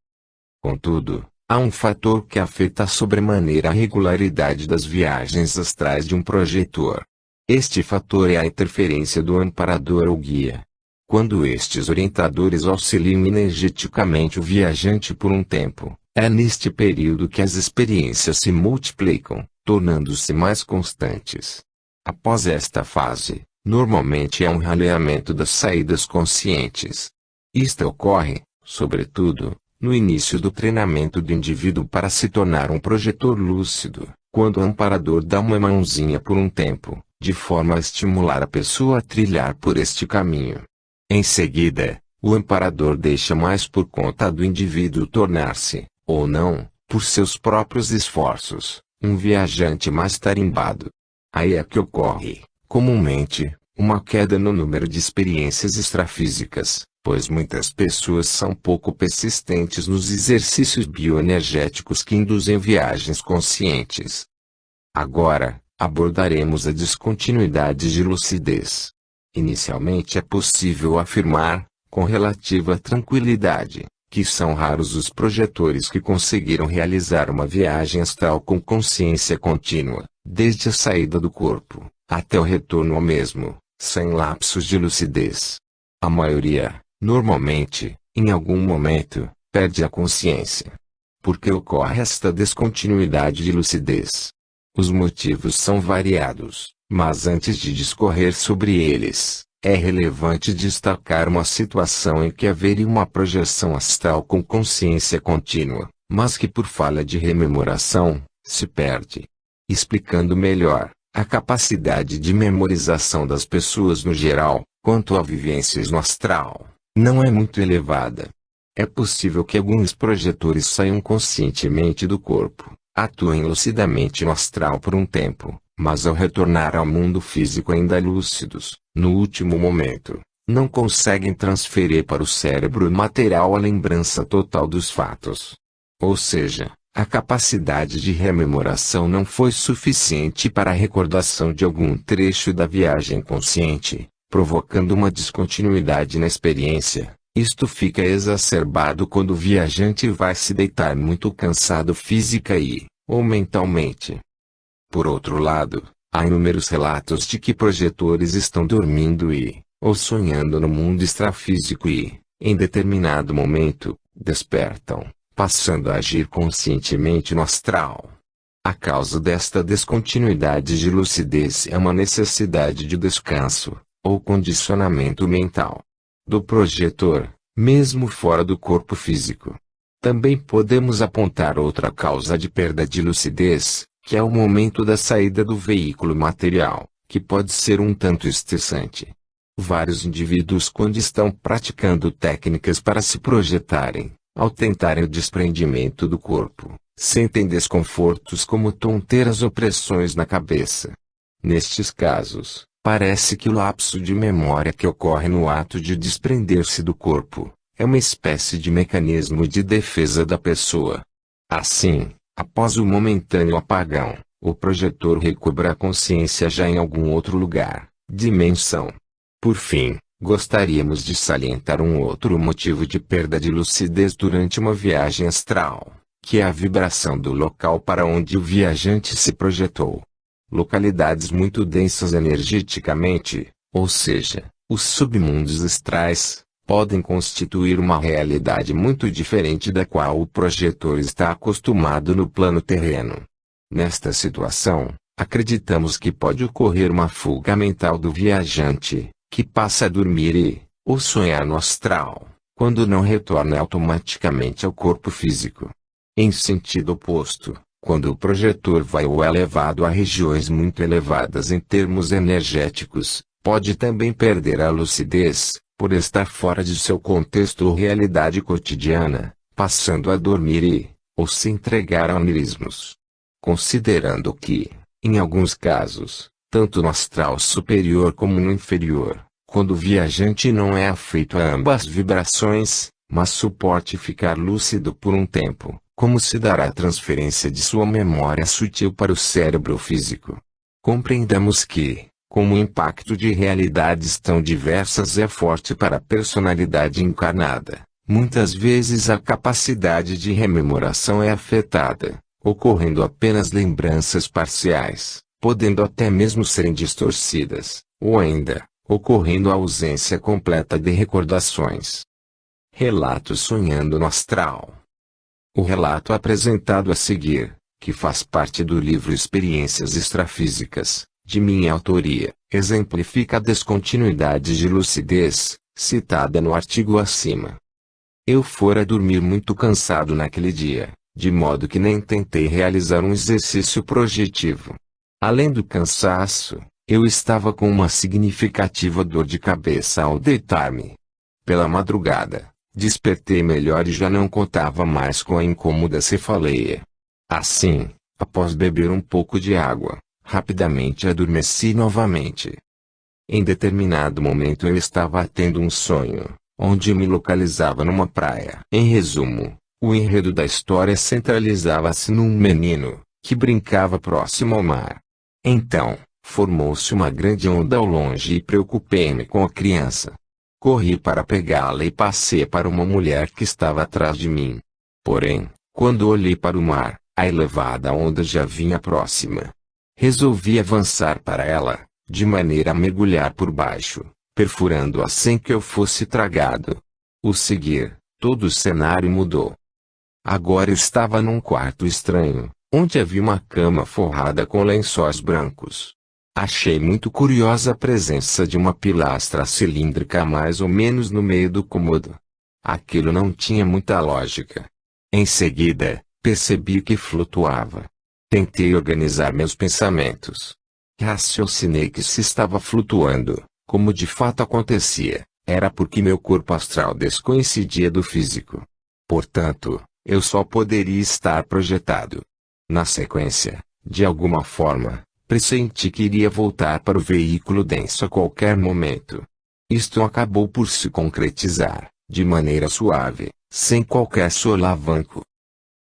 Contudo, há um fator que afeta sobremaneira a regularidade das viagens astrais de um projetor. Este fator é a interferência do amparador ou guia. Quando estes orientadores auxiliam energeticamente o viajante por um tempo, é neste período que as experiências se multiplicam, tornando-se mais constantes. Após esta fase, normalmente há um raleamento das saídas conscientes. Isto ocorre, sobretudo, no início do treinamento do indivíduo para se tornar um projetor lúcido, quando o amparador dá uma mãozinha por um tempo, de forma a estimular a pessoa a trilhar por este caminho. Em seguida, o amparador deixa mais por conta do indivíduo tornar-se, ou não, por seus próprios esforços, um viajante mais tarimbado. Aí é que ocorre, comumente, uma queda no número de experiências extrafísicas, pois muitas pessoas são pouco persistentes nos exercícios bioenergéticos que induzem viagens conscientes. Agora, abordaremos a descontinuidade de lucidez. Inicialmente é possível afirmar, com relativa tranquilidade, que são raros os projetores que conseguiram realizar uma viagem astral com consciência contínua, desde a saída do corpo, até o retorno ao mesmo, sem lapsos de lucidez. A maioria, normalmente, em algum momento, perde a consciência. Por que ocorre esta descontinuidade de lucidez? Os motivos são variados, mas antes de discorrer sobre eles, é relevante destacar uma situação em que haveria uma projeção astral com consciência contínua, mas que por falha de rememoração, se perde. Explicando melhor, a capacidade de memorização das pessoas no geral, quanto a vivências no astral, não é muito elevada. É possível que alguns projetores saiam conscientemente do corpo, atuem lucidamente no astral por um tempo, mas ao retornar ao mundo físico ainda lúcidos, no último momento, não conseguem transferir para o cérebro material a lembrança total dos fatos. Ou seja, a capacidade de rememoração não foi suficiente para a recordação de algum trecho da viagem consciente, provocando uma descontinuidade na experiência. Isto fica exacerbado quando o viajante vai se deitar muito cansado física ou mentalmente. Por outro lado, há inúmeros relatos de que projetores estão dormindo ou sonhando no mundo extrafísico e, em determinado momento, despertam, passando a agir conscientemente no astral. A causa desta descontinuidade de lucidez é uma necessidade de descanso, ou condicionamento mental, do projetor, mesmo fora do corpo físico. Também podemos apontar outra causa de perda de lucidez, que é o momento da saída do veículo material, que pode ser um tanto estressante. Vários indivíduos, quando estão praticando técnicas para se projetarem, ao tentarem o desprendimento do corpo, sentem desconfortos como tonteiras ou pressões na cabeça. Nestes casos, parece que o lapso de memória que ocorre no ato de desprender-se do corpo, é uma espécie de mecanismo de defesa da pessoa. Assim, após o momentâneo apagão, o projetor recobra a consciência já em algum outro lugar, dimensão. Por fim, gostaríamos de salientar um outro motivo de perda de lucidez durante uma viagem astral, que é a vibração do local para onde o viajante se projetou. Localidades muito densas energeticamente, ou seja, os submundos astrais, podem constituir uma realidade muito diferente da qual o projetor está acostumado no plano terreno. Nesta situação, acreditamos que pode ocorrer uma fuga mental do viajante, que passa a dormir ou sonhar no astral, quando não retorna automaticamente ao corpo físico. Em sentido oposto, quando o projetor vai ou é levado a regiões muito elevadas em termos energéticos, pode também perder a lucidez, por estar fora de seu contexto ou realidade cotidiana, passando a dormir ou se entregar a onirismos. Considerando que, Em alguns casos, tanto no astral superior como no inferior, quando o viajante não é afeito a ambas vibrações, mas suporte ficar lúcido por um tempo, como se dará a transferência de sua memória sutil para o cérebro físico. Compreendamos que, como o impacto de realidades tão diversas é forte para a personalidade encarnada, muitas vezes a capacidade de rememoração é afetada, ocorrendo apenas lembranças parciais, podendo até mesmo serem distorcidas, ou ainda, ocorrendo a ausência completa de recordações. Relato sonhando no astral. O relato apresentado a seguir, que faz parte do livro Experiências Extrafísicas, de minha autoria, exemplifica a descontinuidade de lucidez, citada no artigo acima. Eu fora dormir muito cansado naquele dia, de modo que nem tentei realizar um exercício projetivo. Além do cansaço, eu estava com uma significativa dor de cabeça ao deitar-me. Pela madrugada, despertei melhor e já não contava mais com a incômoda cefaleia. Assim, após beber um pouco de água, rapidamente adormeci novamente. Em determinado momento eu estava tendo um sonho, onde me localizava numa praia. Em resumo, o enredo da história centralizava-se num menino, que brincava próximo ao mar. Então, formou-se uma grande onda ao longe e preocupei-me com a criança. Corri para pegá-la e passei para uma mulher que estava atrás de mim. Porém, quando olhei para o mar, a elevada onda já vinha próxima. Resolvi avançar para ela, de maneira a mergulhar por baixo, perfurando-a sem que eu fosse tragado. O seguir, todo o cenário mudou. Agora eu estava num quarto estranho, onde havia uma cama forrada com lençóis brancos. Achei muito curiosa a presença de uma pilastra cilíndrica mais ou menos no meio do cômodo. Aquilo não tinha muita lógica. Em seguida, percebi que flutuava. Tentei organizar meus pensamentos. Raciocinei que se estava flutuando, como de fato acontecia, era porque meu corpo astral descoincidia do físico. Portanto, eu só poderia estar projetado. Na sequência, de alguma forma, pressenti que iria voltar para o veículo denso a qualquer momento. Isto acabou por se concretizar, de maneira suave, sem qualquer solavanco.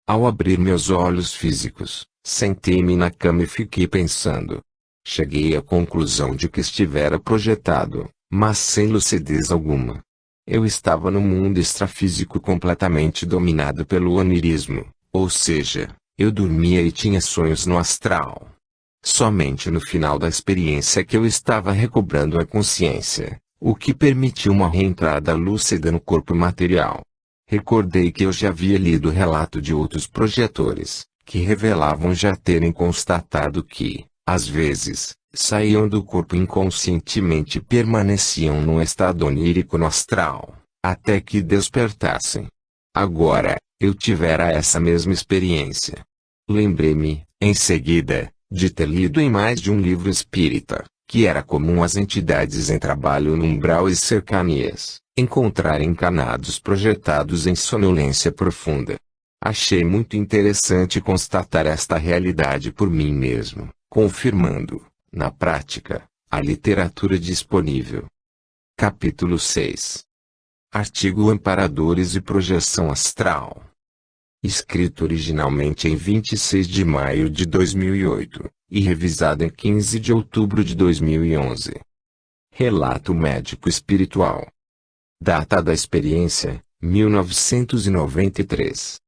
Ao abrir meus olhos físicos, sentei-me na cama e fiquei pensando. Cheguei à conclusão de que estivera projetado, mas sem lucidez alguma. Eu estava no mundo extrafísico completamente dominado pelo onirismo, ou seja, eu dormia e tinha sonhos no astral. Somente no final da experiência que eu estava recobrando a consciência, o que permitiu uma reentrada lúcida no corpo material. Recordei que eu já havia lido o relato de outros projetores, que revelavam já terem constatado que, às vezes, saíam do corpo inconscientemente e permaneciam num estado onírico no astral, até que despertassem. Agora, eu tivera essa mesma experiência. Lembrei-me, em seguida, de ter lido em mais de um livro espírita, que era comum às entidades em trabalho no umbral e cercanias, encontrar encarnados projetados em sonolência profunda. Achei muito interessante constatar esta realidade por mim mesmo, confirmando, na prática, a literatura disponível. Capítulo 6. Artigo Amparadores e Projeção Astral. Escrito originalmente em 26 de maio de 2008, e revisado em 15 de outubro de 2011. Relato médico espiritual. Data da experiência, 1993.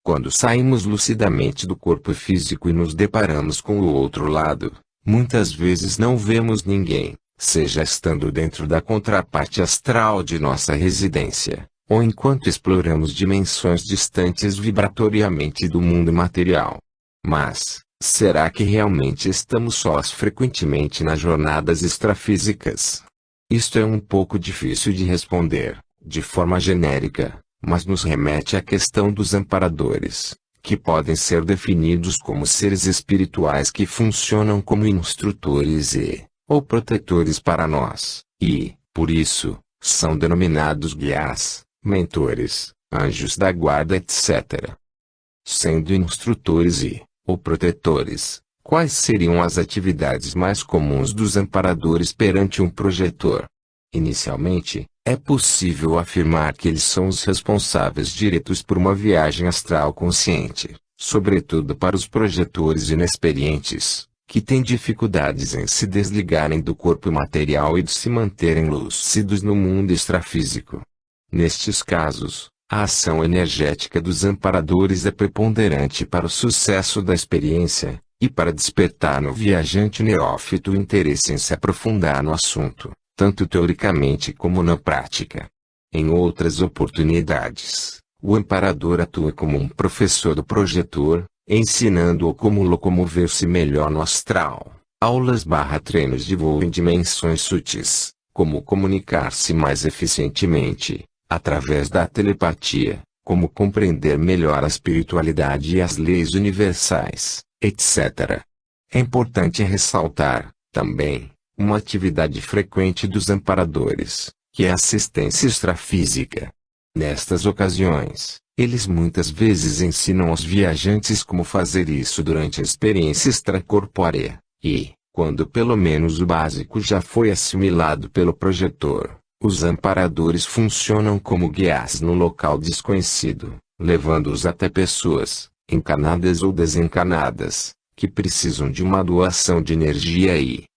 Quando saímos lucidamente do corpo físico e nos deparamos com o outro lado, muitas vezes não vemos ninguém, seja estando dentro da contraparte astral de nossa residência, ou enquanto exploramos dimensões distantes vibratoriamente do mundo material. Mas, será que realmente estamos sós frequentemente nas jornadas extrafísicas? Isto é um pouco difícil de responder, de forma genérica, mas nos remete à questão dos amparadores, que podem ser definidos como seres espirituais que funcionam como instrutores ou protetores para nós, e, por isso, são denominados guias, mentores, anjos da guarda etc. Sendo instrutores ou protetores, Quais seriam as atividades mais comuns dos amparadores perante um projetor? Inicialmente, é possível afirmar que eles são os responsáveis diretos por uma viagem astral consciente, sobretudo para os projetores inexperientes, que têm dificuldades em se desligarem do corpo material e de se manterem lúcidos no mundo extrafísico. Nestes casos, a ação energética dos amparadores é preponderante para o sucesso da experiência, e para despertar no viajante neófito o interesse em se aprofundar no assunto, tanto teoricamente como na prática. Em outras oportunidades, o amparador atua como um professor do projetor, ensinando-o como locomover-se melhor no astral, aulas/treinos de voo em dimensões sutis, como comunicar-se mais eficientemente, através da telepatia, como compreender melhor a espiritualidade e as leis universais, etc. É importante ressaltar, também, uma atividade frequente dos amparadores, que é a assistência extrafísica. Nestas ocasiões, eles muitas vezes ensinam aos viajantes como fazer isso durante a experiência extracorpórea, e, quando pelo menos o básico já foi assimilado pelo projetor, os amparadores funcionam como guias no local desconhecido, levando-os até pessoas, encarnadas ou desencarnadas, que precisam de uma doação de energia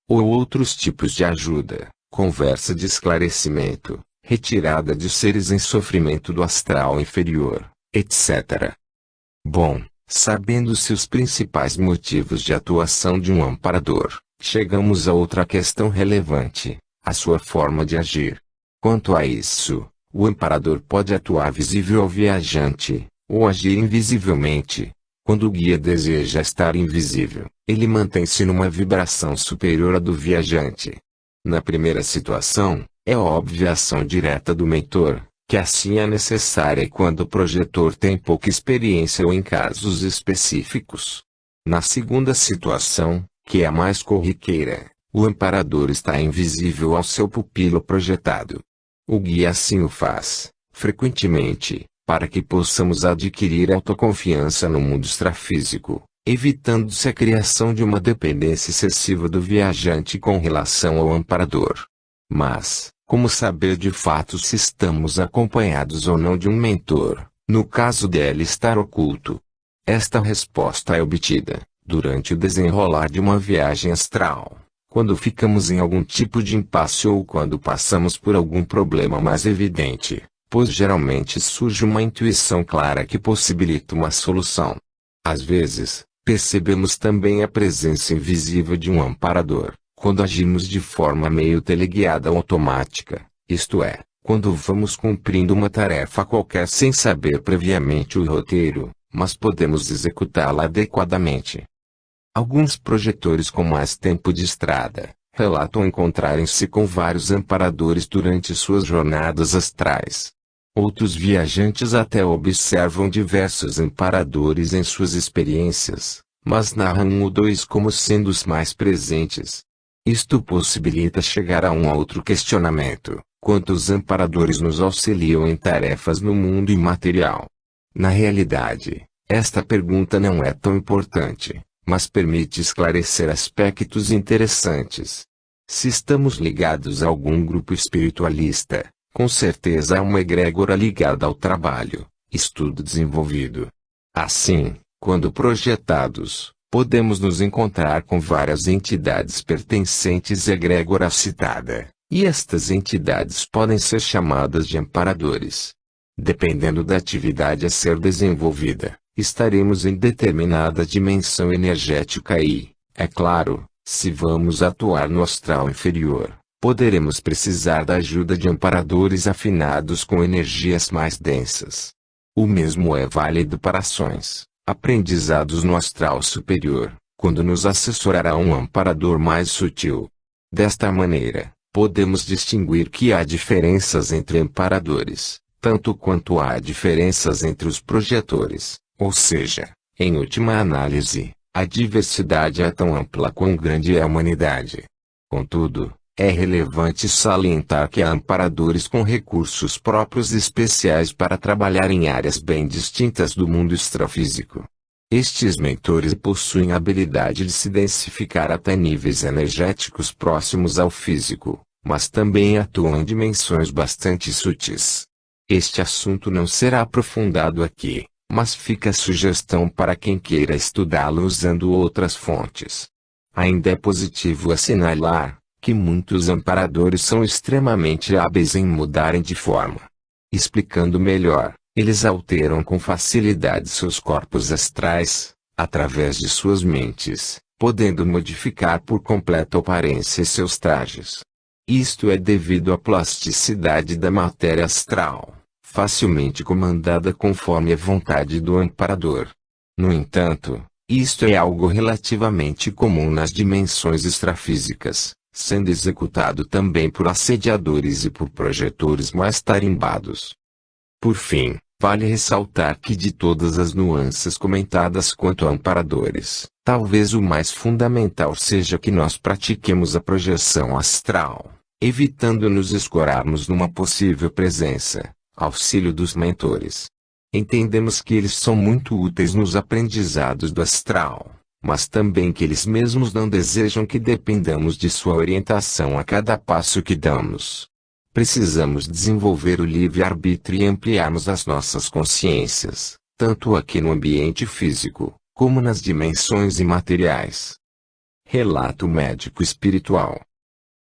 ou outros tipos de ajuda, conversa de esclarecimento, retirada de seres em sofrimento do astral inferior, etc. Bom, sabendo-se os principais motivos de atuação de um amparador, chegamos a outra questão relevante, a sua forma de agir. Quanto a isso, o amparador pode atuar visível ao viajante, ou agir invisivelmente. Quando o guia deseja estar invisível, ele mantém-se numa vibração superior à do viajante. Na primeira situação, é óbvia a ação direta do mentor, que assim é necessária quando o projetor tem pouca experiência ou em casos específicos. Na segunda situação, que é a mais corriqueira, o amparador está invisível ao seu pupilo projetado. O guia assim o faz, frequentemente, para que possamos adquirir autoconfiança no mundo extrafísico, evitando-se a criação de uma dependência excessiva do viajante com relação ao amparador. Mas, como saber de fato se estamos acompanhados ou não de um mentor, no caso dele estar oculto? Esta resposta é obtida, durante o desenrolar de uma viagem astral, quando ficamos em algum tipo de impasse ou quando passamos por algum problema mais evidente, pois geralmente surge uma intuição clara que possibilita uma solução. Às vezes, percebemos também a presença invisível de um amparador, quando agimos de forma meio teleguiada ou automática, isto é, quando vamos cumprindo uma tarefa qualquer sem saber previamente o roteiro, mas podemos executá-la adequadamente. Alguns projetores com mais tempo de estrada relatam encontrarem-se com vários amparadores durante suas jornadas astrais. Outros viajantes até observam diversos amparadores em suas experiências, mas narram um ou dois como sendo os mais presentes. Isto possibilita chegar a um outro questionamento: quantos amparadores nos auxiliam em tarefas no mundo imaterial? Na realidade, esta pergunta não é tão importante, mas permite esclarecer aspectos interessantes. Se estamos ligados a algum grupo espiritualista, com certeza há uma egrégora ligada ao trabalho, estudo desenvolvido. Assim, quando projetados, podemos nos encontrar com várias entidades pertencentes à egrégora citada, e estas entidades podem ser chamadas de amparadores. Dependendo da atividade a ser desenvolvida, estaremos em determinada dimensão energética e, é claro, se vamos atuar no astral inferior, poderemos precisar da ajuda de amparadores afinados com energias mais densas. O mesmo é válido para ações, aprendizados no astral superior, quando nos assessorará um amparador mais sutil. Desta maneira, podemos distinguir que há diferenças entre amparadores, tanto quanto há diferenças entre os projetores, ou seja, em última análise, a diversidade é tão ampla quão grande é a humanidade. Contudo, é relevante salientar que há amparadores com recursos próprios especiais para trabalhar em áreas bem distintas do mundo extrafísico. Estes mentores possuem a habilidade de se densificar até níveis energéticos próximos ao físico, mas também atuam em dimensões bastante sutis. Este assunto não será aprofundado aqui, mas fica a sugestão para quem queira estudá-lo usando outras fontes. Ainda é positivo assinalar que muitos amparadores são extremamente hábeis em mudarem de forma. Explicando melhor, eles alteram com facilidade seus corpos astrais, através de suas mentes, podendo modificar por completo a aparência e seus trajes. Isto é devido à plasticidade da matéria astral, facilmente comandada conforme a vontade do amparador. No entanto, isto é algo relativamente comum nas dimensões extrafísicas, sendo executado também por assediadores e por projetores mais tarimbados. Por fim, vale ressaltar que de todas as nuances comentadas quanto a amparadores, talvez o mais fundamental seja que nós pratiquemos a projeção astral, evitando nos escorarmos numa possível presença, auxílio dos mentores. Entendemos que eles são muito úteis nos aprendizados do astral, mas também que eles mesmos não desejam que dependamos de sua orientação a cada passo que damos. Precisamos desenvolver o livre-arbítrio e ampliarmos as nossas consciências, tanto aqui no ambiente físico, como nas dimensões imateriais. Relato médico espiritual.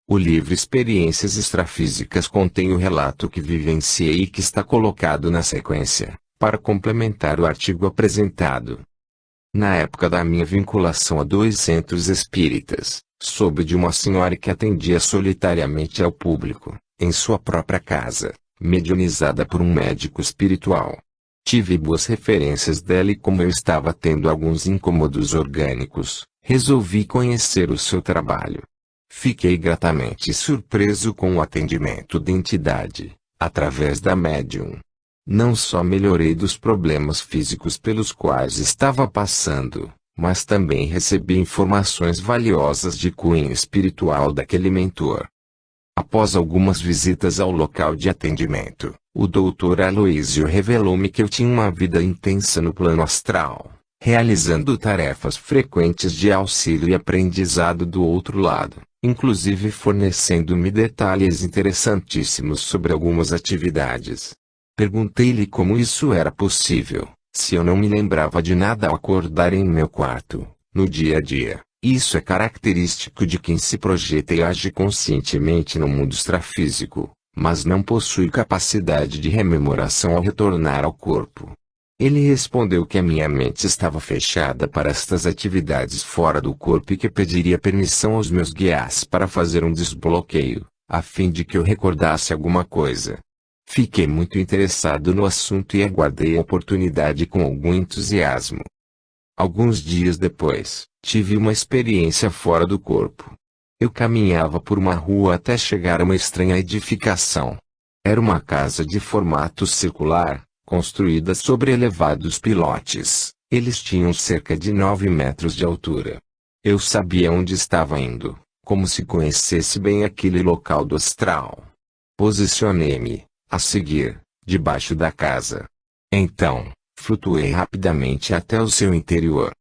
O livro Experiências Extrafísicas contém o relato que vivenciei e que está colocado na sequência, para complementar o artigo apresentado. Na época da minha vinculação a 2 centros espíritas, soube de uma senhora que atendia solitariamente ao público, em sua própria casa, mediunizada por um médico espiritual. Tive boas referências dela e como eu estava tendo alguns incômodos orgânicos, resolvi conhecer o seu trabalho. Fiquei gratamente surpreso com o atendimento da entidade, através da médium. Não só melhorei dos problemas físicos pelos quais estava passando, mas também recebi informações valiosas de cunho espiritual daquele mentor. Após algumas visitas ao local de atendimento, o Dr. Aloísio revelou-me que eu tinha uma vida intensa no plano astral, realizando tarefas frequentes de auxílio e aprendizado do outro lado, inclusive fornecendo-me detalhes interessantíssimos sobre algumas atividades. Perguntei-lhe como isso era possível, se eu não me lembrava de nada ao acordar em meu quarto, no dia a dia. Isso é característico de quem se projeta e age conscientemente no mundo extrafísico, mas não possui capacidade de rememoração ao retornar ao corpo. Ele respondeu que a minha mente estava fechada para estas atividades fora do corpo e que pediria permissão aos meus guias para fazer um desbloqueio, a fim de que eu recordasse alguma coisa. Fiquei muito interessado no assunto e aguardei a oportunidade com algum entusiasmo. Alguns dias depois, tive uma experiência fora do corpo. Eu caminhava por uma rua até chegar a uma estranha edificação. Era uma casa de formato circular, construída sobre elevados pilotes. Eles tinham cerca de 9 metros de altura. Eu sabia onde estava indo, como se conhecesse bem aquele local do astral. Posicionei-me, a seguir, debaixo da casa. Então, flutuei rapidamente até o seu interior.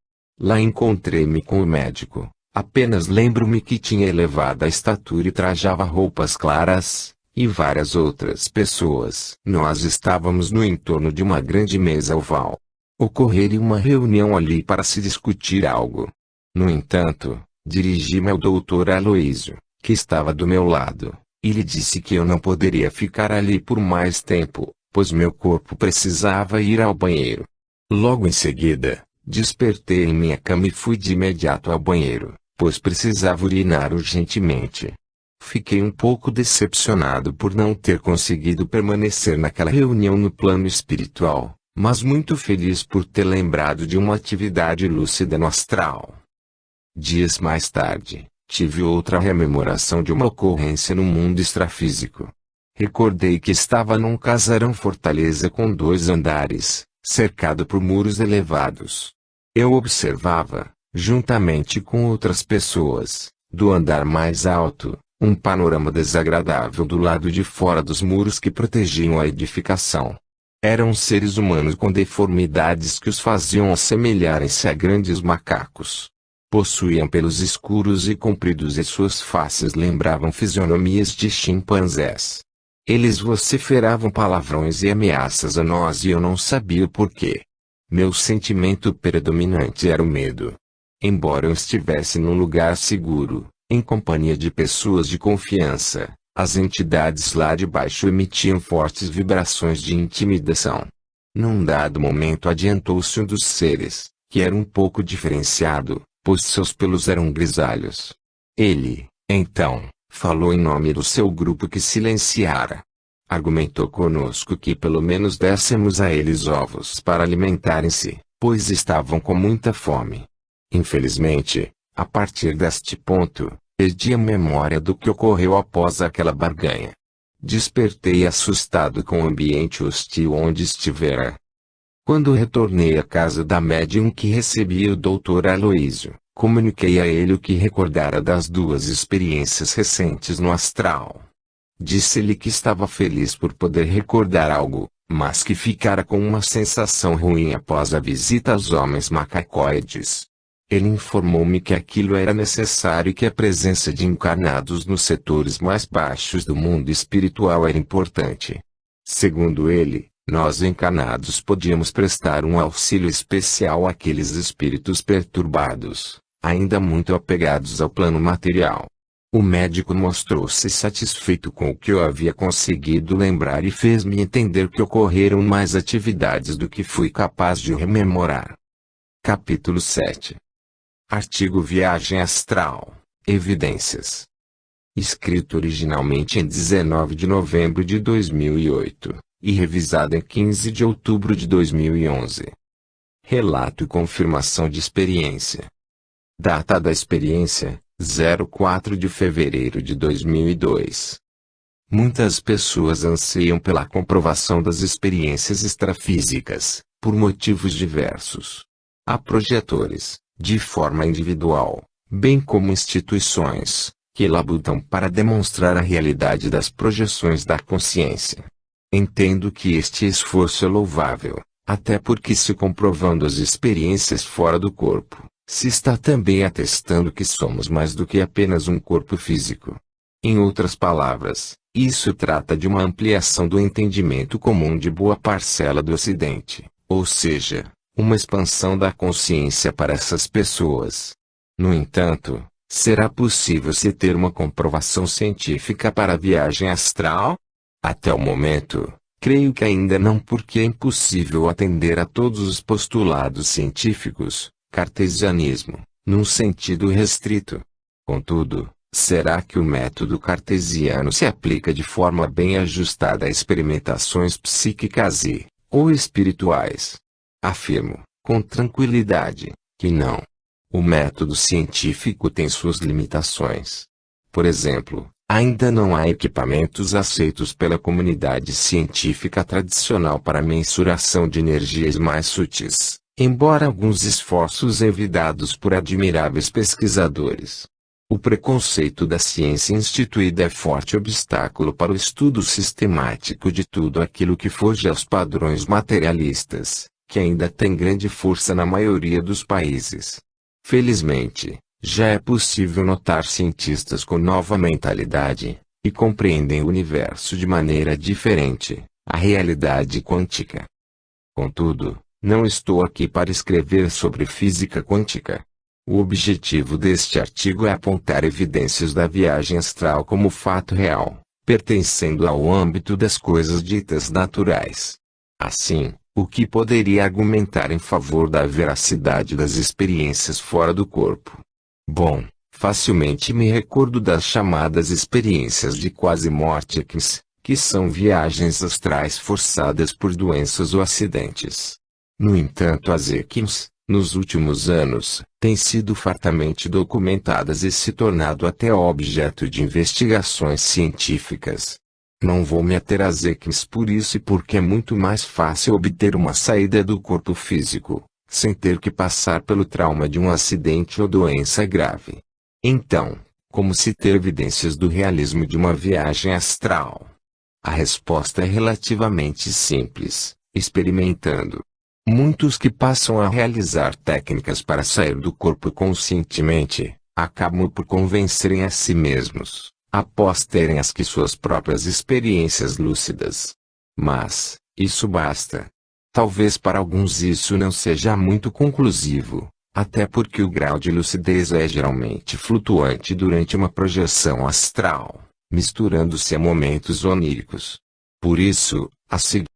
Lá encontrei-me com o médico. Apenas lembro-me que tinha elevada estatura e trajava roupas claras, e várias outras pessoas. Nós estávamos no entorno de uma grande mesa oval. Ocorreria uma reunião ali para se discutir algo. No entanto, dirigi-me ao Dr. Aloísio, que estava do meu lado, e lhe disse que eu não poderia ficar ali por mais tempo, pois meu corpo precisava ir ao banheiro. Logo em seguida, despertei em minha cama e fui de imediato ao banheiro, pois precisava urinar urgentemente. Fiquei um pouco decepcionado por não ter conseguido permanecer naquela reunião no plano espiritual, mas muito feliz por ter lembrado de uma atividade lúcida no astral. Dias mais tarde, tive outra rememoração de uma ocorrência no mundo extrafísico. Recordei que estava num casarão-fortaleza com 2 andares, cercado por muros elevados. Eu observava, juntamente com outras pessoas, do andar mais alto, um panorama desagradável do lado de fora dos muros que protegiam a edificação. Eram seres humanos com deformidades que os faziam assemelharem-se a grandes macacos. Possuíam pelos escuros e compridos e suas faces lembravam fisionomias de chimpanzés. Eles vociferavam palavrões e ameaças a nós e eu não sabia o porquê. Meu sentimento predominante era o medo. Embora eu estivesse num lugar seguro, em companhia de pessoas de confiança, as entidades lá de baixo emitiam fortes vibrações de intimidação. Num dado momento adiantou-se um dos seres, que era um pouco diferenciado, pois seus pelos eram grisalhos. Ele, então, falou em nome do seu grupo que silenciara. Argumentou conosco que pelo menos dessemos a eles ovos para alimentarem-se, pois estavam com muita fome. Infelizmente, a partir deste ponto, perdi a memória do que ocorreu após aquela barganha. Despertei assustado com o ambiente hostil onde estivera. Quando retornei à casa da médium que recebia o Dr. Aloísio, comuniquei a ele o que recordara das duas experiências recentes no astral. Disse-lhe que estava feliz por poder recordar algo, mas que ficara com uma sensação ruim após a visita aos homens macacoides. Ele informou-me que aquilo era necessário e que a presença de encarnados nos setores mais baixos do mundo espiritual era importante. Segundo ele, nós encarnados podíamos prestar um auxílio especial àqueles espíritos perturbados, ainda muito apegados ao plano material. O médico mostrou-se satisfeito com o que eu havia conseguido lembrar e fez-me entender que ocorreram mais atividades do que fui capaz de rememorar. Capítulo 7. Artigo Viagem Astral, Evidências. Escrito originalmente em 19 de novembro de 2008, e revisado em 15 de outubro de 2011. Relato e confirmação de experiência. Data da experiência, 04 de fevereiro de 2002. Muitas pessoas anseiam pela comprovação das experiências extrafísicas, por motivos diversos. Há projetores, de forma individual, bem como instituições, que labutam para demonstrar a realidade das projeções da consciência. Entendo que este esforço é louvável, até porque se comprovando as experiências fora do corpo, se está também atestando que somos mais do que apenas um corpo físico. Em outras palavras, isso trata de uma ampliação do entendimento comum de boa parcela do Ocidente, ou seja, uma expansão da consciência para essas pessoas. No entanto, será possível se ter uma comprovação científica para a viagem astral? Até o momento, creio que ainda não, porque é impossível atender a todos os postulados científicos, cartesianismo, num sentido restrito. Contudo, será que o método cartesiano se aplica de forma bem ajustada a experimentações psíquicas ou espirituais? Afirmo, com tranquilidade, que não. O método científico tem suas limitações. Por exemplo, ainda não há equipamentos aceitos pela comunidade científica tradicional para mensuração de energias mais sutis, embora alguns esforços envidados por admiráveis pesquisadores. O preconceito da ciência instituída é forte obstáculo para o estudo sistemático de tudo aquilo que foge aos padrões materialistas, que ainda tem grande força na maioria dos países. Felizmente, já é possível notar cientistas com nova mentalidade, e compreendem o universo de maneira diferente, a realidade quântica. Contudo, não estou aqui para escrever sobre física quântica. O objetivo deste artigo é apontar evidências da viagem astral como fato real, pertencendo ao âmbito das coisas ditas naturais. Assim, o que poderia argumentar em favor da veracidade das experiências fora do corpo? Bom, facilmente me recordo das chamadas experiências de quase morte que são viagens astrais forçadas por doenças ou acidentes. No entanto, as ECMs, nos últimos anos, têm sido fartamente documentadas e se tornado até objeto de investigações científicas. Não vou me ater às ECMs por isso e porque é muito mais fácil obter uma saída do corpo físico, sem ter que passar pelo trauma de um acidente ou doença grave. Então, como se ter evidências do realismo de uma viagem astral? A resposta é relativamente simples. experimentando. Muitos que passam a realizar técnicas para sair do corpo conscientemente, acabam por convencerem a si mesmos, após terem as que suas próprias experiências lúcidas. Mas, isso basta. Talvez para alguns isso não seja muito conclusivo, até porque o grau de lucidez é geralmente flutuante durante uma projeção astral, misturando-se a momentos oníricos. Por isso, a seguir